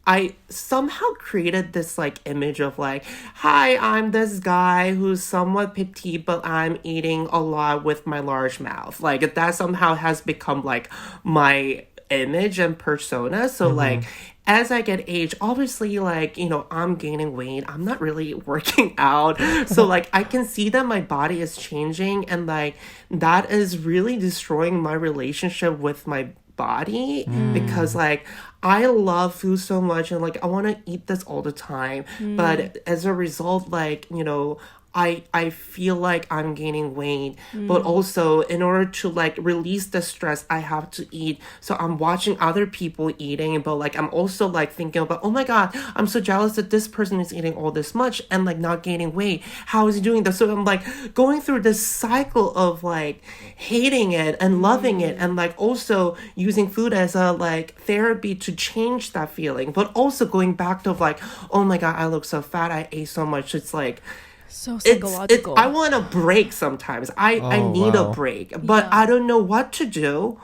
I somehow created this like image of like, hi, I'm this guy who's somewhat petite, but I'm eating a lot with my large mouth. Like that somehow has become like my image and persona. So like as I get age, obviously like, you know, I'm gaining weight. I'm not really working out. So like I can see that my body is changing, and like that is really destroying my relationship with my body because like I love food so much, and like I want to eat this all the time, but as a result, like, you know, I feel like I'm gaining weight, but also in order to like release the stress, I have to eat. So I'm watching other people eating, but like I'm also like thinking about, oh my god, I'm so jealous that this person is eating all this much and like not gaining weight. How is he doing that? So I'm like going through this cycle of like hating it and loving it, and like also using food as a like therapy to change that feeling, but also going back to like, oh my god, I look so fat, I ate so much. It's like, So psychological. I want a break sometimes. I need wow. a break, but I don't know what to do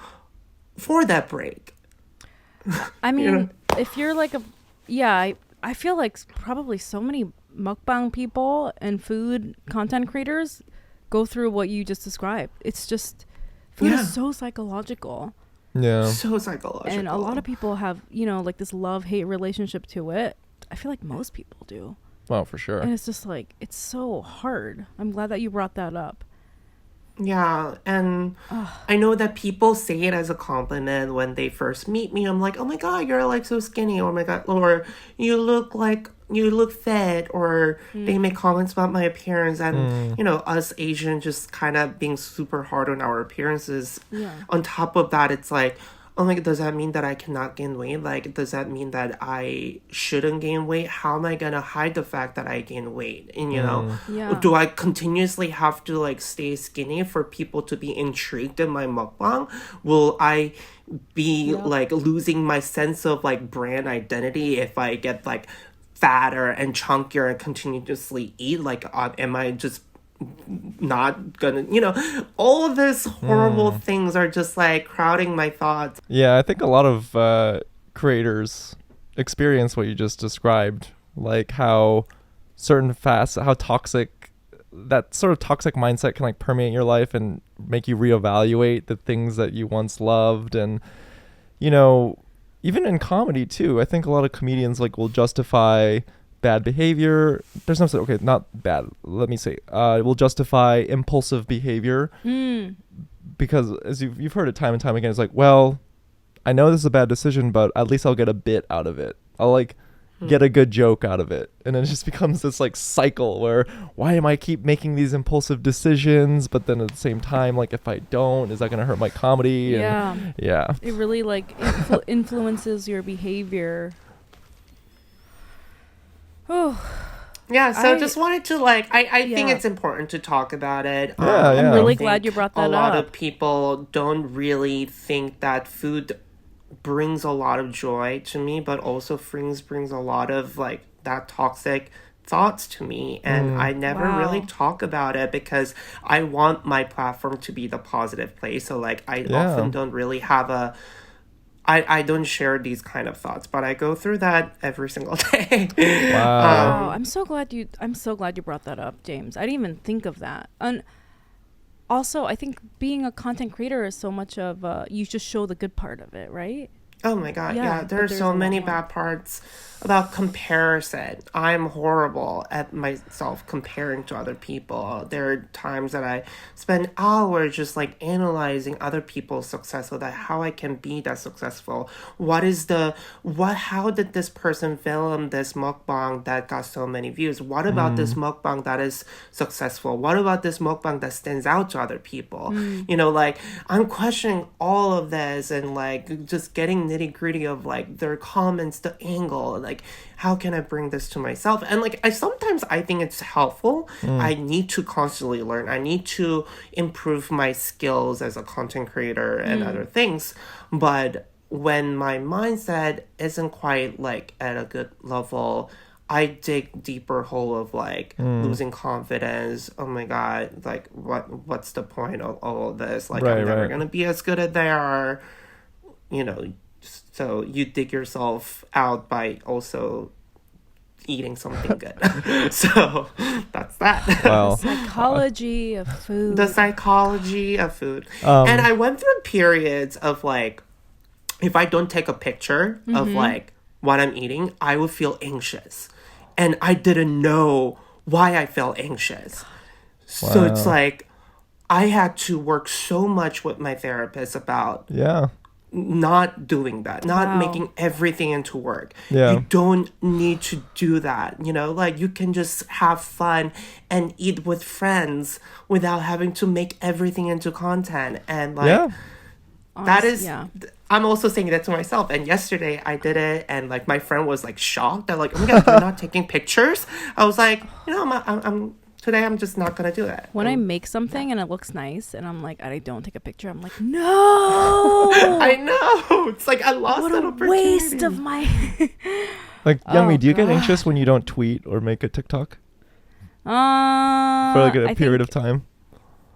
for that break. I mean, know? if you're like I feel like probably so many mukbang people and food content creators go through what you just described. It's just food Yeah. is so psychological, Yeah. So psychological. and a lot of people have, you know, like this love-hate relationship to it. I feel like most people do. Well, for sure. And it's just like, it's so hard. I'm glad that you brought that up. Yeah, and I know that people say it as a compliment when they first meet me. I'm like, oh my god, you're like so skinny, or oh my god, or you look fit, or they make comments about my appearance, and you know, us Asian just kind of being super hard on our appearances. Yeah. On top of that, it's like, oh my god, does that mean that I cannot gain weight? Like, does that mean that I shouldn't gain weight? How am I gonna hide the fact that I gain weight? And Yeah. do I continuously have to like stay skinny for people to be intrigued in my mukbang? Will I be like losing my sense of like brand identity if I get like fatter and chunkier and continuously eat? Like, am I just not gonna, all of these horrible things are just like crowding my thoughts. Yeah, I think a lot of creators experience what you just described, like how how toxic that sort of toxic mindset can like permeate your life and make you reevaluate the things that you once loved. And even in comedy too, I think a lot of comedians like will justify bad behavior. There's no, okay, not bad, let me say, will justify impulsive behavior because as you've heard it time and time again, it's like, well, I know this is a bad decision, but at least I'll get a bit out of it. I'll like get a good joke out of it. And then it just becomes this like cycle where why am I keep making these impulsive decisions, but then at the same time, like if I don't, is that going to hurt my comedy? And, yeah. It really like influences your behavior. Oh. Yeah, so just wanted to like, I think it's important to talk about it. I'm really glad you brought that up. A lot of people don't really think that food brings a lot of joy to me, but also brings a lot of like that toxic thoughts to me, and I never really talk about it because I want my platform to be the positive place. So like I often don't really have I don't share these kind of thoughts, but I go through that every single day. Wow. I'm so glad you brought that up, James. I didn't even think of that. And also, I think being a content creator is so much of you just show the good part of it, right? Oh my god, yeah. There are so many bad parts about comparison. I'm horrible at myself comparing to other people. There are times that I spend hours just like analyzing other people's success so that how I can be that successful. How did this person film this mukbang that got so many views? What about this mukbang that is successful? What about this mukbang that stands out to other people? Like I'm questioning all of this and like just getting nitty gritty of like their comments, the angle, like how can I bring this to myself? And like I think it's helpful. I need to constantly learn. I need to improve my skills as a content creator and other things. But when my mindset isn't quite like at a good level, I dig deeper hole of like losing confidence. Oh my god, like what's the point of all of this? Like I'm never gonna be as good as they are. So you dig yourself out by also eating something good. So that's that. Wow. Psychology of food. The psychology of food. And I went through periods of like, if I don't take a picture of like what I'm eating, I would feel anxious. And I didn't know why I felt anxious. So it's like, I had to work so much with my therapist about not doing that, not making everything into work. You don't need to do that, like you can just have fun and eat with friends without having to make everything into content. And like that is I'm also saying that to myself. And yesterday I did it, and like my friend was like shocked that like, oh my god, you're not taking pictures. I was like, I'm today I'm just not gonna do it. When I make something and it looks nice and I'm like, I don't take a picture, I'm like, no. I know. It's like I lost what an a opportunity. waste of my Like, Youngmi, do you get anxious when you don't tweet or make a TikTok for like a period of time?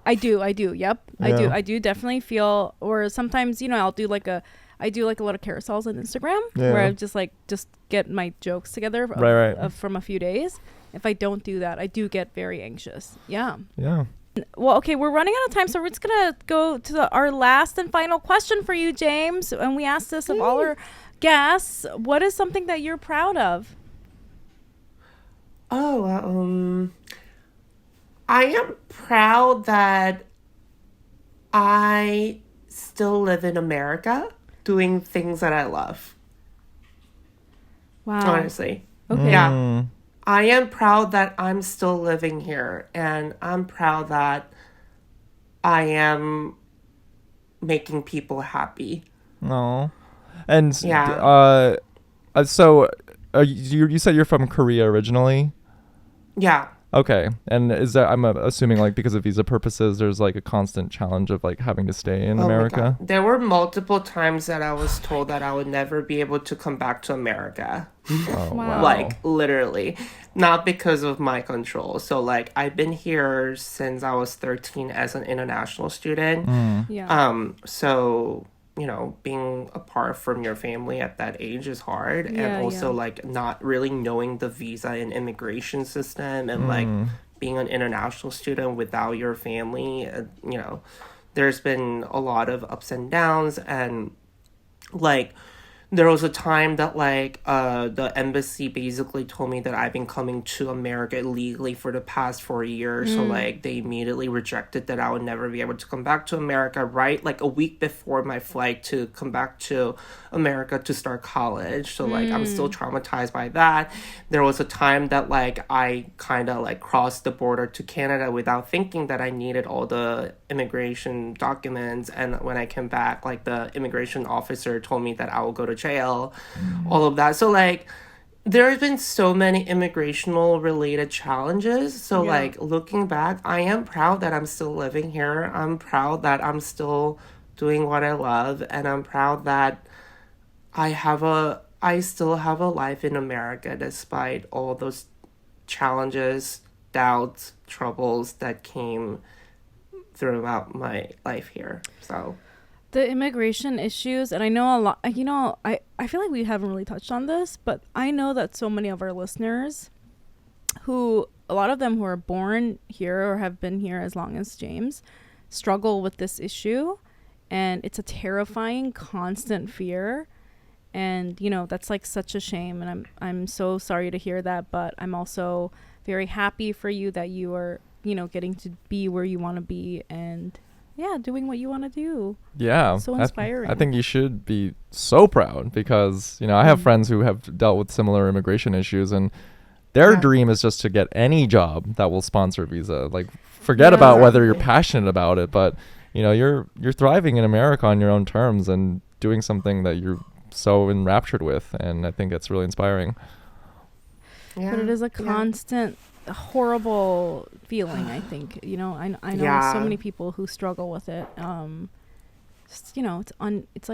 I do. Yep. I do definitely feel, or sometimes, I do like a lot of carousels on Instagram where I just get my jokes together from a few days. If I don't do that, I do get very anxious. Yeah. Yeah. Well, okay, we're running out of time, so we're just gonna go to our last and final question for you, James. And we asked this of all our guests. What is something that you're proud of? Oh, I am proud that I still live in America doing things that I love. Wow. Honestly. Okay. Yeah. I am proud that I'm still living here, and I'm proud that I am making people happy. No. And Yeah. so you said you're from Korea originally? Yeah. Okay. And is that, I'm assuming like because of visa purposes, there's like a constant challenge of like having to stay in Oh my America? God. There were multiple times that I was told that I would never be able to come back to America. Oh, Wow. Like, literally. Not because of my control. So, like, I've been here since I was 13 as an international student. Yeah. So, you know, being apart from your family at that age is hard. Yeah, And also, yeah. like, not really knowing the visa and immigration system and, like, being an international student without your family, you know, there's been a lot of ups and downs. And, like, there was a time that like the embassy basically told me that I've been coming to America illegally for the past 4 years. So like they immediately rejected that I would never be able to come back to America, right? Like a week before my flight to come back to America to start college. So like I'm still traumatized by that. There was a time that like I kind of like crossed the border to Canada without thinking that I needed all the immigration documents, and when I came back, like the immigration officer told me that I will go to jail, all of that. So like there's been so many immigrational related challenges. So Yeah. like looking back, I am proud that I'm still living here. I'm proud that I'm still doing what I love, and I'm proud that I still have a life in America despite all those challenges, doubts, troubles that came throughout my life here. So The immigration issues, and I know a lot, I feel like we haven't really touched on this, but I know that so many of our listeners who, a lot of them who are born here or have been here as long as James, struggle with this issue. And it's a terrifying, constant fear. And, that's like such a shame. And I'm so sorry to hear that, but I'm also very happy for you that you are, getting to be where you want to be and doing what you want to do. Yeah. So inspiring. I think you should be so proud because, I have friends who have dealt with similar immigration issues, and their dream is just to get any job that will sponsor a visa. Like forget about whether you're passionate about it, but you're thriving in America on your own terms and doing something that you're so enraptured with, and I think it's really inspiring. yeah. But it is a constant horrible feeling, I think. I know so many people who struggle with it. Just, it's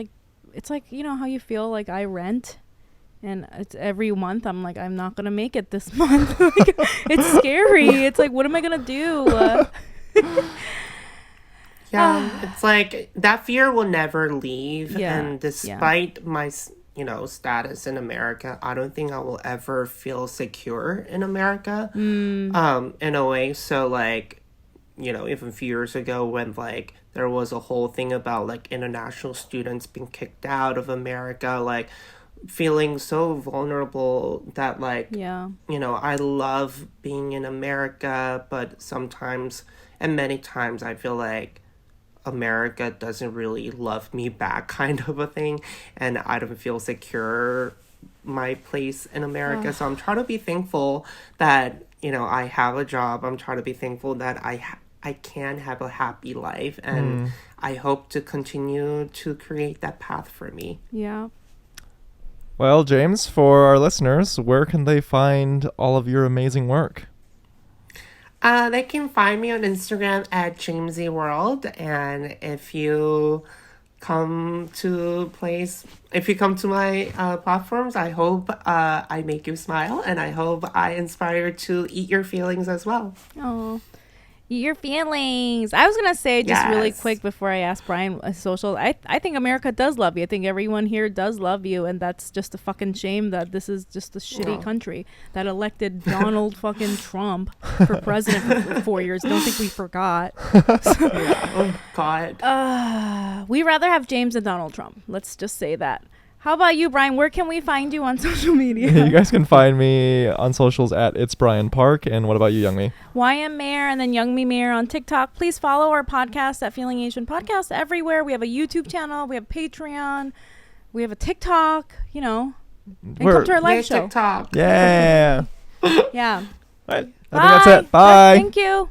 like how you feel like I rent, and it's every month I'm like, I'm not gonna make it this month. Like, it's scary. It's like, what am I gonna do? It's like that fear will never leave. Yeah, And despite my, status in America, I don't think I will ever feel secure in America. In a way. So like, even a few years ago when like there was a whole thing about like international students being kicked out of America, like feeling so vulnerable that like, I love being in America, but sometimes and many times I feel like America doesn't really love me back, kind of a thing, and I don't feel secure my place in America. So I'm trying to be thankful that I have a job. I'm trying to be thankful that I can have a happy life, and I hope to continue to create that path for me. Yeah. Well, James, for our listeners, where can they find all of your amazing work? They can find me on Instagram at Jamesyworld, and if you come to my platforms, I hope I make you smile, and I hope I inspire you to eat your feelings as well. Oh, your feelings. I was gonna say just really Yes. quick before I ask Brian social. I think America does love you. I think everyone here does love you, and that's just a fucking shame that this is just a shitty country that elected Donald fucking Trump for president for 4 years. Don't think we forgot. Oh God. We rather have James than Donald Trump. Let's just say that. How about you, Brian? Where can we find you on social media? You guys can find me on socials at It's Brian Park. And what about you, Youngmi? YM Mayor and then Youngmi Mayor on TikTok. Please follow our podcast at Feeling Asian Podcast everywhere. We have a YouTube channel. We have Patreon. We have a TikTok. And come to our live show. TikTok. Yeah. Yeah. Right. I think that's it. Bye. Thank you.